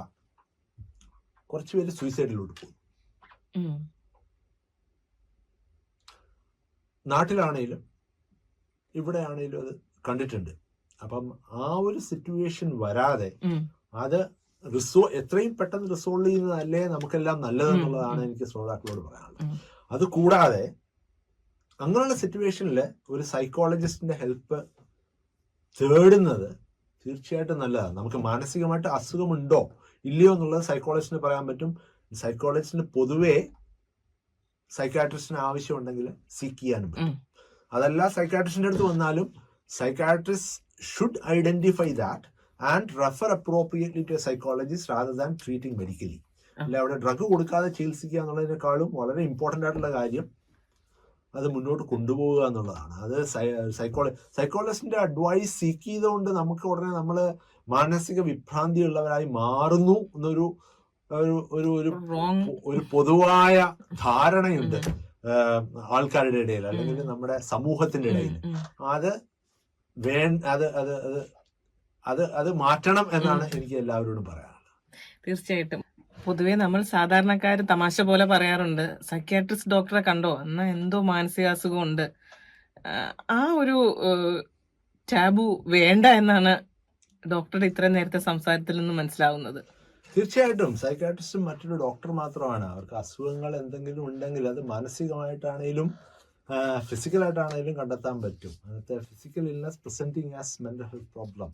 കുറച്ചു പേര് സൂയിസൈഡിലോട്ട് പോകും. നാട്ടിലാണേലും ഇവിടെ ആണേലും അത് കണ്ടിട്ടുണ്ട്. അപ്പം ആ ഒരു സിറ്റുവേഷൻ വരാതെ അത് എത്രയും പെട്ടെന്ന് റിസോൾവ് ചെയ്യുന്നതല്ലേ നമുക്കെല്ലാം നല്ലതെന്നുള്ളതാണ് എനിക്ക് ശ്രോതാക്കളോട് പറയാനുള്ളത്. അത് കൂടാതെ അങ്ങനെയുള്ള സിറ്റുവേഷനിൽ ഒരു സൈക്കോളജിസ്റ്റിന്റെ ഹെൽപ്പ് തേടുന്നത് തീർച്ചയായിട്ടും നല്ലതാണ്. നമുക്ക് മാനസികമായിട്ട് അസുഖമുണ്ടോ ഇല്ലയോ എന്നുള്ളത് സൈക്കോളജിസ്റ്റിന് പറയാൻ പറ്റും. സൈക്കോളജിസ്റ്റിന് പൊതുവേ സൈക്കാട്രിസ്റ്റിന് ആവശ്യമുണ്ടെങ്കിൽ സീക്ക് ചെയ്യാനും പറ്റും. അതല്ല സൈക്കാട്രിസ്റ്റിന്റെ അടുത്ത് വന്നാലും psychiatrist should identify that and refer appropriately to a psychologist rather than treating medically. അല്ല അവിടെ ഡ്രഗ് കൊടുക്കാതെ ചികിത്സിക്കുക എന്നുള്ളതിനേക്കാളും വളരെ ഇമ്പോർട്ടൻ്റ് ആയിട്ടുള്ള കാര്യം അത് മുന്നോട്ട് കൊണ്ടുപോകുക എന്നുള്ളതാണ്. അത് സൈക്കോളജിസ്റ്റിന്റെ അഡ്വൈസ് സീക്ക് ചെയ്തുകൊണ്ട് നമുക്ക് ഉടനെ നമ്മൾ മാനസിക വിഭ്രാന്തി ഉള്ളവരായി മാറുന്നു എന്നൊരു ഒരു പൊതുവായ ധാരണയുണ്ട് ആൾക്കാരുടെ ഇടയിൽ, അല്ലെങ്കിൽ നമ്മുടെ സമൂഹത്തിന്റെ ഇടയിൽ. അത് മാറ്റണം എന്നാണ് എനിക്ക് എല്ലാവരോടും പറയാനുള്ളത്. തീർച്ചയായിട്ടും. പൊതുവെ നമ്മൾ സാധാരണക്കാർ തമാശ പോലെ പറയാറുണ്ട്, സൈക്യാട്രിസ്റ്റ് ഡോക്ടറെ കണ്ടോ എന്നാ എന്തോ മാനസികാസുഖം ഉണ്ട്. ആ ഒരു ടാബു വേണ്ട എന്നാണ് ഡോക്ടറുടെ ഇത്രയും നേരത്തെ സംസാരത്തിൽ നിന്ന് മനസ്സിലാവുന്നത്. തീർച്ചയായിട്ടും സൈക്യാട്രിസ്റ്റ് മറ്റൊരു ഡോക്ടർ മാത്രമാണ്. അവർക്ക് അസുഖങ്ങൾ എന്തെങ്കിലും ഉണ്ടെങ്കിൽ അത് മാനസികമായിട്ടാണേലും ഫിസിക്കലായിട്ടാണേലും കണ്ടെത്താൻ പറ്റും. അങ്ങനത്തെ physical illness presenting as mental health problem,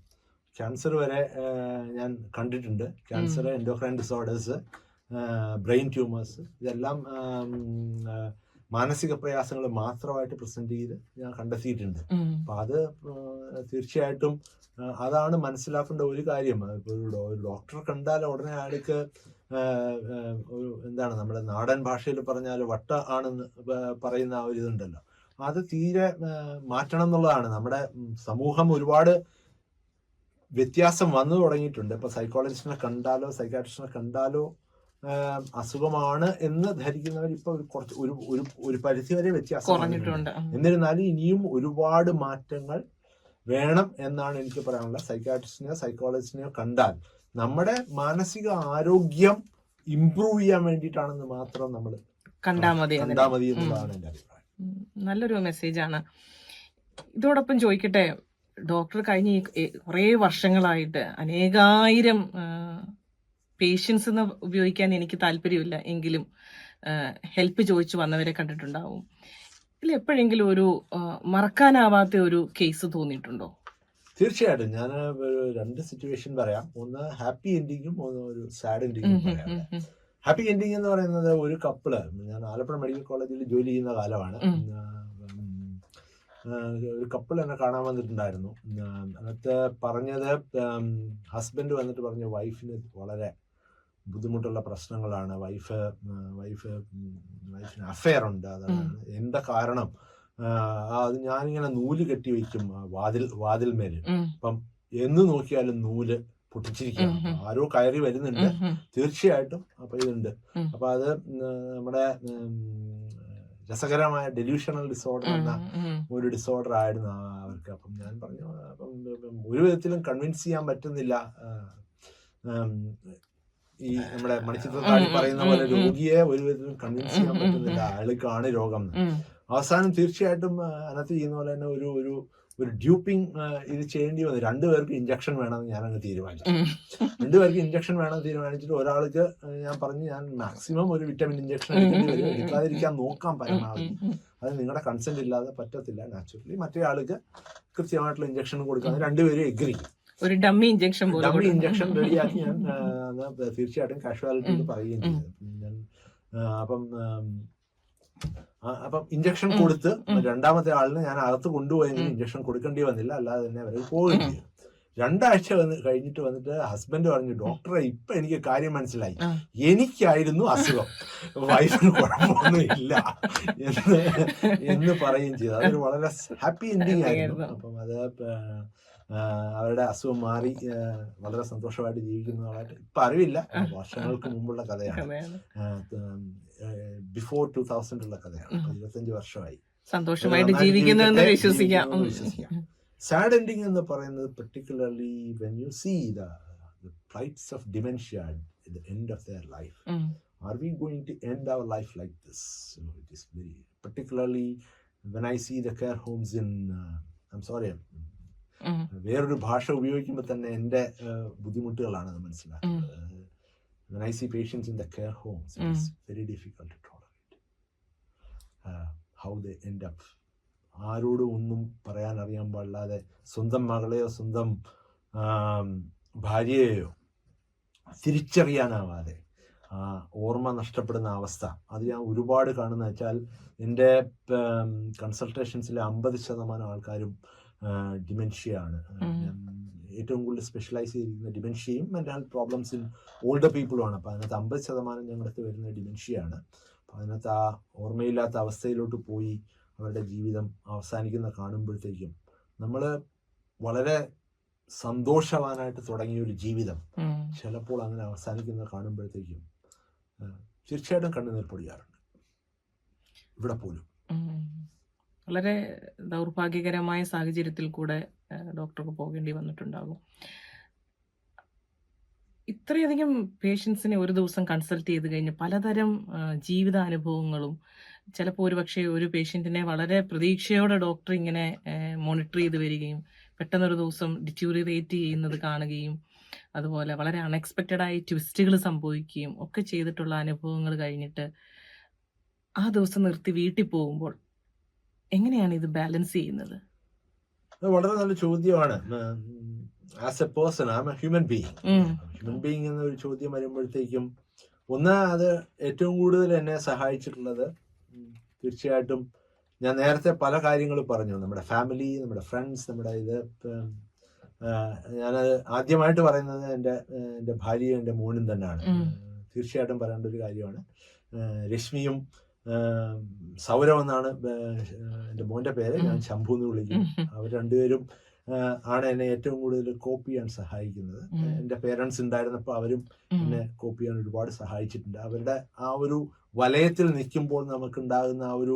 cancer വരെ ഞാൻ കണ്ടിട്ടുണ്ട്. Cancer, endocrine disorders, brain tumours, ഇതെല്ലാം മാനസിക പ്രയാസങ്ങൾ മാത്രമായിട്ട് പ്രസന്റ് ചെയ്ത് ഞാൻ കണ്ടെത്തിയിട്ടുണ്ട്. അപ്പൊ അത് തീർച്ചയായിട്ടും അതാണ് മനസ്സിലാക്കേണ്ട ഒരു കാര്യം. ഒരു ഡോക്ടറെ കണ്ടാൽ ഉടനെ അയാൾക്ക് ഒരു എന്താണ് നമ്മുടെ നാടൻ ഭാഷയിൽ പറഞ്ഞാൽ വട്ട ആണെന്ന് പറയുന്ന ആ ഒരു ഇതുണ്ടല്ലോ, അത് തീരെ മാറ്റണം എന്നുള്ളതാണ്. നമ്മുടെ സമൂഹം ഒരുപാട് വ്യത്യാസം വന്നു തുടങ്ങിയിട്ടുണ്ട്. ഇപ്പൊ സൈക്കോളജിസ്റ്റിനെ കണ്ടാലോ സൈക്കാട്രിസ്റ്റിനെ കണ്ടാലോ അസുഖമാണ് എന്ന് ധരിക്കുന്നവർ ഇപ്പൊ ഒരു പരിധിവരെ വ്യത്യാസം വന്നിട്ടുണ്ട്. എന്നിരുന്നാലും ഇനിയും ഒരുപാട് മാറ്റങ്ങൾ വേണം എന്നാണ് എനിക്ക് പറയാനുള്ളത്. സൈക്കാട്രിസ്റ്റിനെയോ സൈക്കോളജിസ്റ്റിനെയോ കണ്ടാൽ നമ്മുടെ മാനസിക ആരോഗ്യം ഇംപ്രൂവ് ചെയ്യാൻ വേണ്ടിയിട്ടാണെന്ന് മാത്രം നമ്മൾ കണ്ടാൽ മതി എന്നുള്ളതാണ് എന്റെ അഭിപ്രായം. നല്ലൊരു മെസ്സേജാണ്. ഇതോടൊപ്പം ചോദിക്കട്ടെ, ഡോക്ടർ കഴിഞ്ഞ കുറേ വർഷങ്ങളായിട്ട് അനേകായിരം പേഷ്യൻസ് എന്ന് ഉപയോഗിക്കാൻ എനിക്ക് താല്പര്യമില്ല, എങ്കിലും ഹെൽപ്പ് ചോദിച്ചു വന്നവരെ കണ്ടിട്ടുണ്ടാവും. ഇതിൽ എപ്പോഴെങ്കിലും ഒരു മറക്കാനാവാത്ത ഒരു കേസ് തോന്നിയിട്ടുണ്ടോ? തീർച്ചയായിട്ടും. ഞാൻ രണ്ട് സിറ്റുവേഷൻ പറയാം. ഒന്ന് ഹാപ്പി എൻഡിങ്ങും ഒന്ന് ഒരു സാഡ് എൻഡിങ്ങും പറയാം. ഹാപ്പി എൻഡിങ് എന്ന് പറയുന്നത് ഒരു കപ്പിള്, ഞാൻ ആലപ്പുഴ മെഡിക്കൽ കോളേജിൽ ജോലി ചെയ്യുന്ന കാലമാണ്. ഒരു കപ്പിൾ എന്നെ കാണാൻ വന്നിട്ടുണ്ടായിരുന്നു. അതിനകത്ത് പറഞ്ഞത്, ഹസ്ബൻഡ് വന്നിട്ട് പറഞ്ഞു വൈഫിന് വളരെ ബുദ്ധിമുട്ടുള്ള പ്രശ്നങ്ങളാണ്, വൈഫിന് അഫെയർ ഉണ്ട്, അതാണ് എന്താ കാരണം, അത് ഞാനിങ്ങനെ നൂല് കെട്ടി വയ്ക്കും വാതിൽ മേല്, അപ്പം എന്ന് നോക്കിയാലും നൂല് പൊട്ടിച്ചിരിക്കുകയാണ്, ആരോ കയറി വരുന്നുണ്ട് തീർച്ചയായിട്ടും. അപ്പൊ ഇതുണ്ട്. അപ്പൊ അത് നമ്മുടെ രസകരമായ ഡെല്യൂഷണൽ ഡിസോർഡർ എന്ന ഒരു ഡിസോർഡർ ആയിരുന്നു അവർക്ക്. അപ്പം ഞാൻ പറഞ്ഞു, അപ്പം ഒരു വിധത്തിലും കൺവിൻസ് ചെയ്യാൻ പറ്റുന്നില്ല. ഈ നമ്മുടെ മണിച്ചിത്രത്താഴി പറയുന്ന പോലെ രോഗിയെ ഒരു വിധത്തിലും കൺവിൻസ് ചെയ്യാൻ പറ്റുന്നില്ല അയാൾക്കാണ് രോഗം. അവസാനം തീർച്ചയായിട്ടും അതിനകത്ത് ചെയ്യുന്ന പോലെ തന്നെ ഒരു ഡ്യൂപ്പിംഗ് ഇത് ചെയ്യേണ്ടി വന്നു. രണ്ടുപേർക്ക് ഇഞ്ചക്ഷൻ വേണമെന്ന് ഞാനങ്ങ് തീരുമാനിച്ചു. രണ്ടുപേർക്ക് ഇഞ്ചക്ഷൻ വേണമെന്ന് തീരുമാനിച്ചിട്ട് ഒരാൾക്ക് ഞാൻ പറഞ്ഞു, ഞാൻ മാക്സിമം ഒരു വിറ്റമിൻ ഇഞ്ചക്ഷൻ എടുക്കേണ്ടി വരും, എടുക്കാതിരിക്കാൻ നോക്കാം പരമാവധി, അത് നിങ്ങളുടെ കൺസെന്റ് ഇല്ലാതെ പറ്റത്തില്ല നാച്ചുറലി. മറ്റേ ആൾക്ക് കൃത്യമായിട്ടുള്ള ഇഞ്ചക്ഷൻ കൊടുക്കാൻ രണ്ടുപേരും എഗ്രി. ഒരു ഡമ്മി ഇഞ്ചക്ഷൻ റെഡിയാക്കി ഞാൻ തീർച്ചയായിട്ടും കാഷ്വാലിറ്റി പറയുകയും ചെയ്തു. ഞാൻ അപ്പം ഇഞ്ചക്ഷൻ കൊടുത്ത് രണ്ടാമത്തെ ആളിന് ഞാൻ അകത്ത് കൊണ്ടുപോയെങ്കിലും ഇഞ്ചക്ഷൻ കൊടുക്കേണ്ടി വന്നില്ല, അല്ലാതെ തന്നെ അവർ പോവുകയും ചെയ്തു. 2 ആഴ്ച കഴിഞ്ഞിട്ട് വന്നിട്ട് ഹസ്ബൻഡ് പറഞ്ഞു, ഡോക്ടറെ ഇപ്പൊ എനിക്ക് കാര്യം മനസ്സിലായി, എനിക്കായിരുന്നു അസുഖം, വൈഫിന് കുഴപ്പമൊന്നും ഇല്ല എന്ന് പറയുകയും ചെയ്തു. അതൊരു വളരെ ഹാപ്പി എൻഡിങ് ആയിരുന്നു. അപ്പം അത് അവരുടെ അസുഖം മാറി വളരെ സന്തോഷമായിട്ട് ജീവിക്കുന്നതായിട്ട് ഇപ്പൊ അറിവില്ല, വർഷങ്ങൾക്ക് മുമ്പുള്ള കഥയാണ്. ബിഫോർ 2000 ഉള്ള കഥയാണ്. 25 വർഷമായി സന്തോഷമായിട്ട് ജീവിക്കുന്നുവെന്ന് വിശ്വസിക്കാം. സാഡ് എൻഡിങ് എന്ന് പറയുന്നത് particularly when you see the plights of dementia at the end of their life. Are we going to end our life like this? It is very particularly when I see the care homes in I'm sorry, വേറൊരു ഭാഷ ഉപയോഗിക്കുമ്പോൾ തന്നെ എൻ്റെ ബുദ്ധിമുട്ടുകളാണ് അത് മനസ്സിലാക്കുന്നത്. When I see patients in the care homes, it's very difficult to tolerate how they end up. ആരോടും ഒന്നും പറയാൻ അറിയാൻ പാടില്ലാതെ സ്വന്തം മകളെയോ സ്വന്തം ഭാര്യയെയോ തിരിച്ചറിയാനാവാതെ ഓർമ്മ നഷ്ടപ്പെടുന്ന അവസ്ഥ, അത് ഞാൻ ഒരുപാട് കാണുന്ന വെച്ചാൽ എൻ്റെ കൺസൾട്ടേഷൻസിലെ 50% ആൾക്കാരും ഡിമെൻഷ്യ ആണ്. ഏറ്റവും കൂടുതൽ സ്പെഷ്യലൈസ് ചെയ്തിരിക്കുന്ന ഡിമെൻഷ്യയും mental health problems in older പീപ്പിളുമാണ്. അപ്പോൾ അതിനകത്ത് 50% ഞങ്ങളുടെ അടുത്ത് വരുന്ന ഡിമെൻഷ്യയാണ്. അപ്പോൾ അതിനകത്ത് ആ ഓർമ്മയില്ലാത്ത അവസ്ഥയിലോട്ട് പോയി അവരുടെ ജീവിതം അവസാനിക്കുന്ന കാണുമ്പോഴത്തേക്കും നമ്മൾ വളരെ സന്തോഷവാനായിട്ട് തുടങ്ങിയ ഒരു ജീവിതം ചിലപ്പോൾ അങ്ങനെ അവസാനിക്കുന്ന കാണുമ്പോഴത്തേക്കും തീർച്ചയായിട്ടും കണ്ണുനീർ പൊടിയാറുണ്ട്. ഇവിടെ പോലും വളരെ ദൗർഭാഗ്യകരമായ സാഹചര്യത്തിൽ കൂടെ ഡോക്ടർക്ക് പോകേണ്ടി വന്നിട്ടുണ്ടാകും. ഇത്രയധികം പേഷ്യൻസിനെ ഒരു ദിവസം കൺസൾട്ട് ചെയ്ത് കഴിഞ്ഞ് പലതരം ജീവിതാനുഭവങ്ങളും, ചിലപ്പോൾ ഒരുപക്ഷെ ഒരു പേഷ്യൻറ്റിനെ വളരെ പ്രതീക്ഷയോടെ ഡോക്ടർ ഇങ്ങനെ മോണിറ്റർ ചെയ്ത് വരികയും പെട്ടെന്നൊരു ദിവസം ഡിറ്റീരിയേറ്റ് ചെയ്യുന്നത് കാണുകയും അതുപോലെ വളരെ അൺഎക്സ്പെക്റ്റഡായി ട്വിസ്റ്റുകൾ സംഭവിക്കുകയും ഒക്കെ ചെയ്തിട്ടുള്ള അനുഭവങ്ങൾ കഴിഞ്ഞിട്ട് ആ ദിവസം നിർത്തി വീട്ടിൽ പോകുമ്പോൾ എങ്ങനെയാണ് ഇത് ബാലൻസ് ചെയ്യുന്നത്? വളരെ നല്ല ചോദ്യമാണ്. As a person I am a human being എന്നൊരു ചോദ്യം വരുമ്പോഴത്തേക്കും അത് ഏറ്റവും കൂടുതൽ എന്നെ സഹായിച്ചിട്ടുള്ളത് തീർച്ചയായിട്ടും ഞാൻ നേരത്തെ പല കാര്യങ്ങൾ പറഞ്ഞു. നമ്മുടെ ഫാമിലി, നമ്മുടെ ഫ്രണ്ട്സ്, നമ്മുടെ ഇത് ഞാനത് ആദ്യമായിട്ട് പറയുന്നത് എൻ്റെ ഭാര്യയും എൻ്റെ മോനും തന്നെയാണ്. തീർച്ചയായിട്ടും പറയേണ്ട ഒരു കാര്യമാണ്. രശ്മിയും സൗരവ് എന്നാണ് എൻ്റെ മോൻ്റെ പേര്, ഞാൻ ശംഭു എന്ന് വിളിക്കും. അവർ രണ്ടുപേരും ആണ് എന്നെ ഏറ്റവും കൂടുതൽ കോപ്പ് ചെയ്യാൻ സഹായിക്കുന്നത്. എൻ്റെ പേരൻസ് ഉണ്ടായിരുന്നപ്പോൾ അവരും എന്നെ കോപ്പ് ചെയ്യാൻ ഒരുപാട് സഹായിച്ചിട്ടുണ്ട്. അവരുടെ ആ ഒരു വലയത്തിൽ നിൽക്കുമ്പോൾ നമുക്കുണ്ടാകുന്ന ആ ഒരു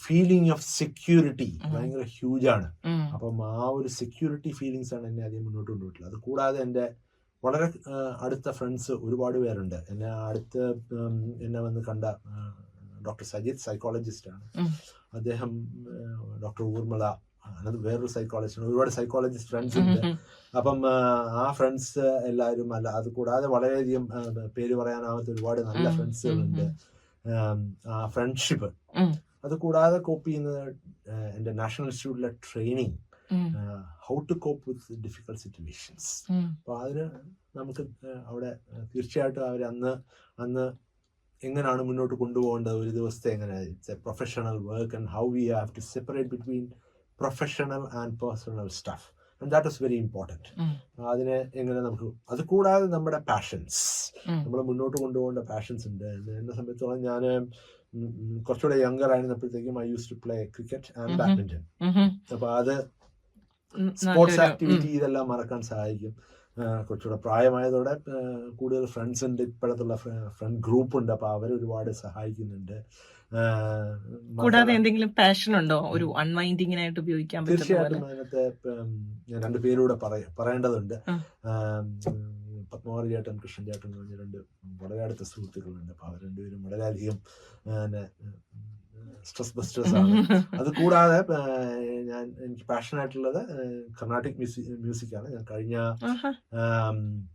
ഫീലിംഗ് ഓഫ് സെക്യൂരിറ്റി ഭയങ്കര ഹ്യൂജാണ്. അപ്പം ആ ഒരു സെക്യൂരിറ്റി ഫീലിങ്സ് ആണ് എന്നെ അധികം മുന്നോട്ട് കൊണ്ടുപോയിട്ടുള്ളത്. അത് കൂടാതെ എൻ്റെ വളരെ അടുത്ത ഫ്രണ്ട്സ് ഒരുപാട് പേരുണ്ട്. എന്നെ വന്ന് കണ്ട ഡോക്ടർ സജിത് സൈക്കോളജിസ്റ്റാണ്, അദ്ദേഹം ഡോക്ടർ ഊർമിള അത് വേറൊരു സൈക്കോളജിസ്റ്റ്, ഒരുപാട് സൈക്കോളജിസ്റ്റ് ഫ്രണ്ട്സ് ഉണ്ട്. അപ്പം ആ ഫ്രണ്ട്സ് എല്ലാവരും അത് കൂടാതെ വളരെയധികം പേര് പറയാനാവാത്ത ഒരുപാട് നല്ല ഫ്രണ്ട്സുകളുണ്ട്. ആ ഫ്രണ്ട്ഷിപ്പ് അത് കൂടാതെ കോപ്പ് ചെയ്യുന്നത് എൻ്റെ നാഷണൽ ഇൻസ്റ്റിറ്റ്യൂട്ടിലെ training, how to cope with difficult situations. അപ്പോൾ അതിന് നമുക്ക് അവിടെ തീർച്ചയായിട്ടും അവർ അന്ന് എങ്ങനെയാണ് മുന്നോട്ട് കൊണ്ടുപോകേണ്ടത്, ഒരു ദിവസത്തെ എങ്ങനെ it's a professional work and how we have to separate between professional and personal stuff, and that is very important. അതിനെ എങ്ങനെ നമുക്ക് അത് കൂടാതെ നമ്മുടെ പാഷൻസ്, നമ്മൾ മുന്നോട്ട് കൊണ്ടുപോകേണ്ട പാഷൻസ് ഉണ്ട്. എന്നെ സംബന്ധിച്ചോളം ഞാൻ കുറച്ചുകൂടെ യങ്ങർ ആയിരുന്നപ്പോഴത്തേക്കും I use to play cricket and badminton. അപ്പൊ അത് സ്പോർട്സ് ആക്ടിവിറ്റി ഇതെല്ലാം മറക്കാൻ സഹായിക്കും. കുറച്ചുകൂടെ പ്രായമായതോടെ കൂടുതൽ ഫ്രണ്ട്സ് ഉണ്ട്, ഇപ്പോഴത്തുള്ള ഫ്രണ്ട് ഗ്രൂപ്പ് ഉണ്ട്, അപ്പോൾ അവർ ഒരുപാട് സഹായിക്കുന്നുണ്ട്. കൂടാതെ എന്തെങ്കിലും പാഷൻ ഉണ്ടോ ഒരു അൺവൈൻഡിങ്ങിനായിട്ട് ഉപയോഗിക്കാൻ പറ്റുന്ന തീർച്ചയായിട്ടും അതിനകത്ത് ഞാൻ രണ്ട് പേരൂടെ പറയേണ്ടതുണ്ട്. പത്മകുമാർ ചേട്ടൻ, കൃഷ്ണൻ ചേട്ടൻ എന്ന് പറഞ്ഞ രണ്ട് വളരെ അടുത്ത സുഹൃത്തുക്കളുണ്ട്. അപ്പൊ അവർ രണ്ടുപേരും വളരെയധികം സ്ട്രെസ് ബസ്റ്റേഴ്സ് ആണ്. അത് കൂടാതെ എനിക്ക് പാഷനായിട്ടുള്ളത് കർണാട്ടിക് മ്യൂസിക്കാണ്. ഞാൻ കഴിഞ്ഞ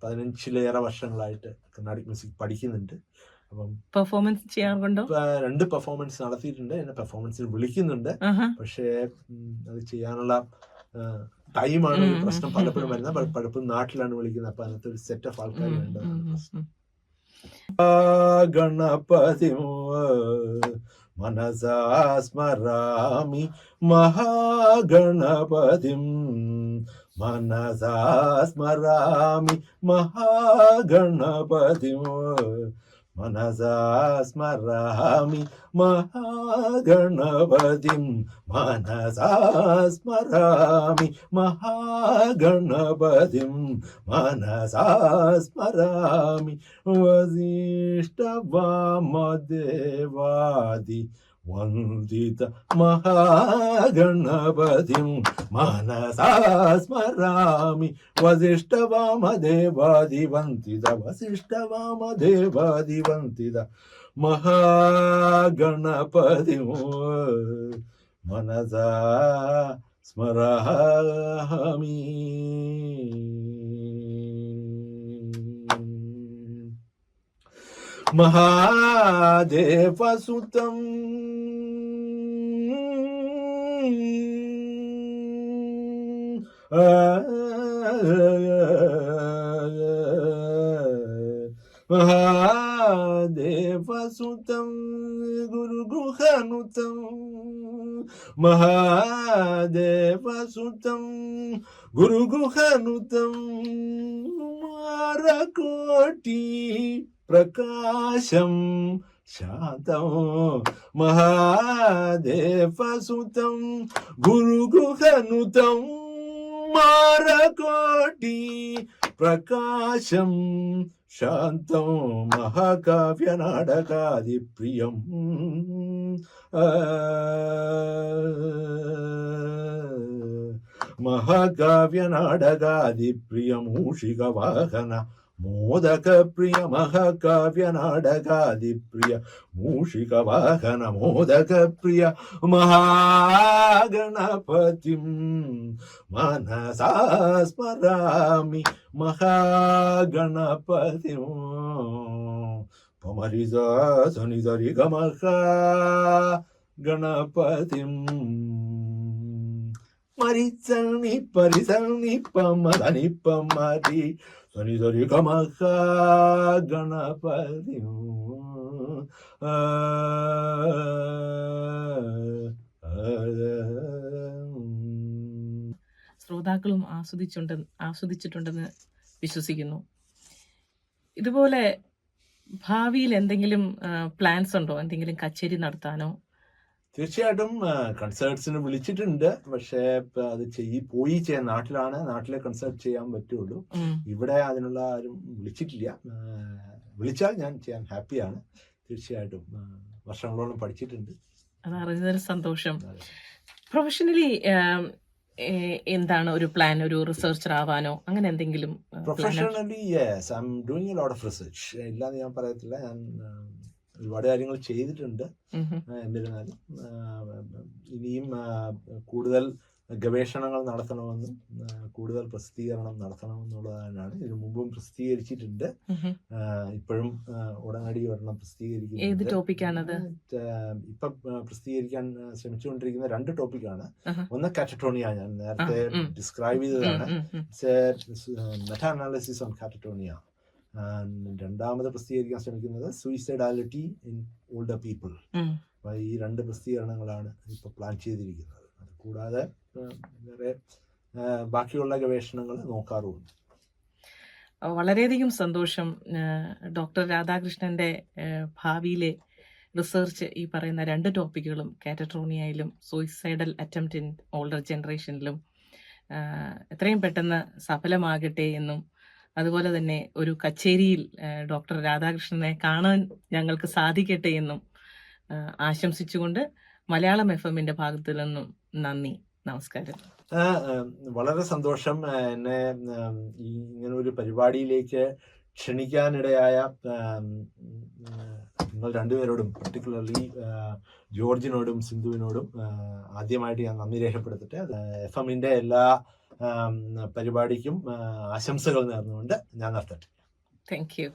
15-ലേറെ വർഷങ്ങളായിട്ട് കർണാട്ടിക് മ്യൂസിക് പഠിക്കുന്നുണ്ട്. അപ്പം പെർഫോമൻസ് ചെയ്യാറുണ്ടോ? 2 പെർഫോമൻസ് നടത്തിയിട്ടുണ്ട്. എന്നെ പെർഫോമൻസിന് വിളിക്കുന്നുണ്ട്. പക്ഷേ അത് ചെയ്യാനുള്ള ടൈമാണ് പ്രശ്നം പലപ്പോഴും വരുന്നത്. പലപ്പോഴും നാട്ടിലാണ് വിളിക്കുന്നത്. അപ്പൊ അതിനകത്ത് ഒരു സെറ്റ് ഓഫ് ആൾക്കാർ വേണ്ടതാണ് പ്രശ്നം. ഗണപതി മനസാ സ്മരാമി മഹാഗണപതിം മനസാ സ്മരാമി മഹാഗണപതിം മനസാ സ്മരാമി മഹാഗണപതിം മനസാ സ്മരാമി മഹാഗണപതിം മനസാ സ്മരാമി വസിഷ്ഠവാമദേവാദി വന്ദിത മഹാഗണപതിം മനസാ സ്മരാമി വസിഷ്ഠവാമദേവാദി വന്ദിത വസിഷ്ഠവാമദേവാദി വന്ദിത മഹാഗണപതിം മനസാ സ്മരാമി. മഹാദേവസുതം മഹാദേവസുതം ഗുരുഗുഹനുതം മഹാദേവസുതം ഗുരുഗുഹനുതം മാരകോട്ടി പ്രകാശം ശാന്തം മഹാദേവസുതം ഗുരുഗുഹനുതം മാരകോട്ടി പ്രകാശം ശാന്തം മഹാകാവ്യനാടകാദിപ്രിയം മഹാകാവ്യനാടകാദിപ്രിയം മൂഷികവാഹന മോദകപ്രിയ മഹാകാവ്യനാടകാദിപ്രിയ മൂഷികവാഹന മോദകപ്രിയ മഹാഗണപതിം മനസാ സ്മരാമി മഹാഗണപതിം പമരിസ സനിസരി ഗമഹ ഗണപതിം മരിസനി പരിസനി പമദനി പമരി സനിസരി ഗമഹ ഗണപതിം ശ്രോതാക്കളും ആസ്വദിച്ചിട്ടുണ്ടെന്ന് വിശ്വസിക്കുന്നു. ഇതുപോലെ ഭാവിയിൽ എന്തെങ്കിലും പ്ലാൻസ് ഉണ്ടോ? എന്തെങ്കിലും കച്ചേരി നടത്താനോ? തീർച്ചയായിട്ടും കൺസേർട്സിന് വിളിച്ചിട്ടുണ്ട്. പക്ഷേ അത് നാട്ടിലെ കൺസേർട്ട് ചെയ്യാൻ പറ്റുള്ളൂ. ഇവിടെ അതിനുള്ള ആരും വിളിച്ചിട്ടില്ല. വിളിച്ചാൽ ഞാൻ ചെയ്യാൻ ഹാപ്പിയാണ്. തീർച്ചയായിട്ടും വർഷങ്ങളോളം പഠിച്ചിട്ടുണ്ട്. അത് അറിഞ്ഞതിൽ സന്തോഷം. പ്രൊഫഷണലി എന്താണ് ഒരു പ്ലാൻ? ഒരു റിസർച്ചർ ആവാനോ അങ്ങനെ എന്തെങ്കിലും? Professionally yes, I am doing a lot of research. ഇല്ലാന്ന് ഞാൻ പറയത്തില്ല. ഞാൻ ഒരുപാട് കാര്യങ്ങൾ ചെയ്തിട്ടുണ്ട്. എന്നിരുന്നാലും ഇനിയും കൂടുതൽ ഗവേഷണങ്ങൾ നടത്തണമെന്നും കൂടുതൽ പ്രസിദ്ധീകരണം നടത്തണമെന്നുള്ളതാണ്. ഇതിനു മുമ്പും പ്രസിദ്ധീകരിച്ചിട്ടുണ്ട്. ഇപ്പോഴും ഉടനടി ഒരെണ്ണം പ്രസിദ്ധീകരിക്കുന്നത്. ഇപ്പൊ പ്രസിദ്ധീകരിക്കാൻ ശ്രമിച്ചുകൊണ്ടിരിക്കുന്ന 2 ടോപ്പിക്കാണ്. ഒന്ന് കാറ്ററ്റോണിയ, ഞാൻ നേരത്തെ ഡിസ്ക്രൈബ് ചെയ്തതാണ്. Meta analysis on കാറ്ററ്റോണിയ. രണ്ടാമത് പ്രസിദ്ധീകരിക്കാൻ ശ്രമിക്കുന്നത് സൂയിസൈഡാലിറ്റി ഇൻ ഓൾഡർ പീപ്പിൾ. അപ്പൊ ഈ 2 പ്രസിദ്ധീകരണങ്ങളാണ് ഇപ്പൊ പ്ലാൻ ചെയ്തിരിക്കുന്നത്. അത് കൂടാതെ വേറെ ബാക്കിയുള്ള ഗവേഷണങ്ങൾ നോക്കാറുമുണ്ട്. വളരെയധികം സന്തോഷം. ഡോക്ടർ രാധാകൃഷ്ണന്റെ ഭാവിയിലെ റിസർച്ച് ഈ പറയുന്ന 2 ടോപ്പിക്കുകളും കാറ്ററ്റോണിയയിലും സൂയിസൈഡൽ അറ്റംപ്റ്റ് ഇൻ ഓൾഡർ ജനറേഷനിലും എത്രയും പെട്ടെന്ന് സഫലമാകട്ടെ എന്നും അതുപോലെ തന്നെ ഒരു കച്ചേരിയിൽ ഡോക്ടർ രാധാകൃഷ്ണനെ കാണാൻ ഞങ്ങൾക്ക് സാധിക്കട്ടെ എന്നും ആശംസിച്ചുകൊണ്ട് മലയാളം FM-ന്റെ ഭാഗത്തു നിന്നും നന്ദി, നമസ്കാരം. വളരെ സന്തോഷം എന്നെ ഈ ഇങ്ങനെ ഒരു പരിപാടിയിലേക്ക് ക്ഷണിക്കാനിടയായ നിങ്ങൾ രണ്ടുപേരോടും, പർട്ടിക്കുലർലി ജോർജിനോടും സിന്ധുവിനോടും ആദ്യമായിട്ട് ഞാൻ നന്ദി രേഖപ്പെടുത്തട്ടെ. FM-ന്റെ എല്ലാ പരിപാടിക്കും ആശംസകൾ നേർന്നുകൊണ്ട് ഞാൻ നിർത്തട്ടെ. Thank you.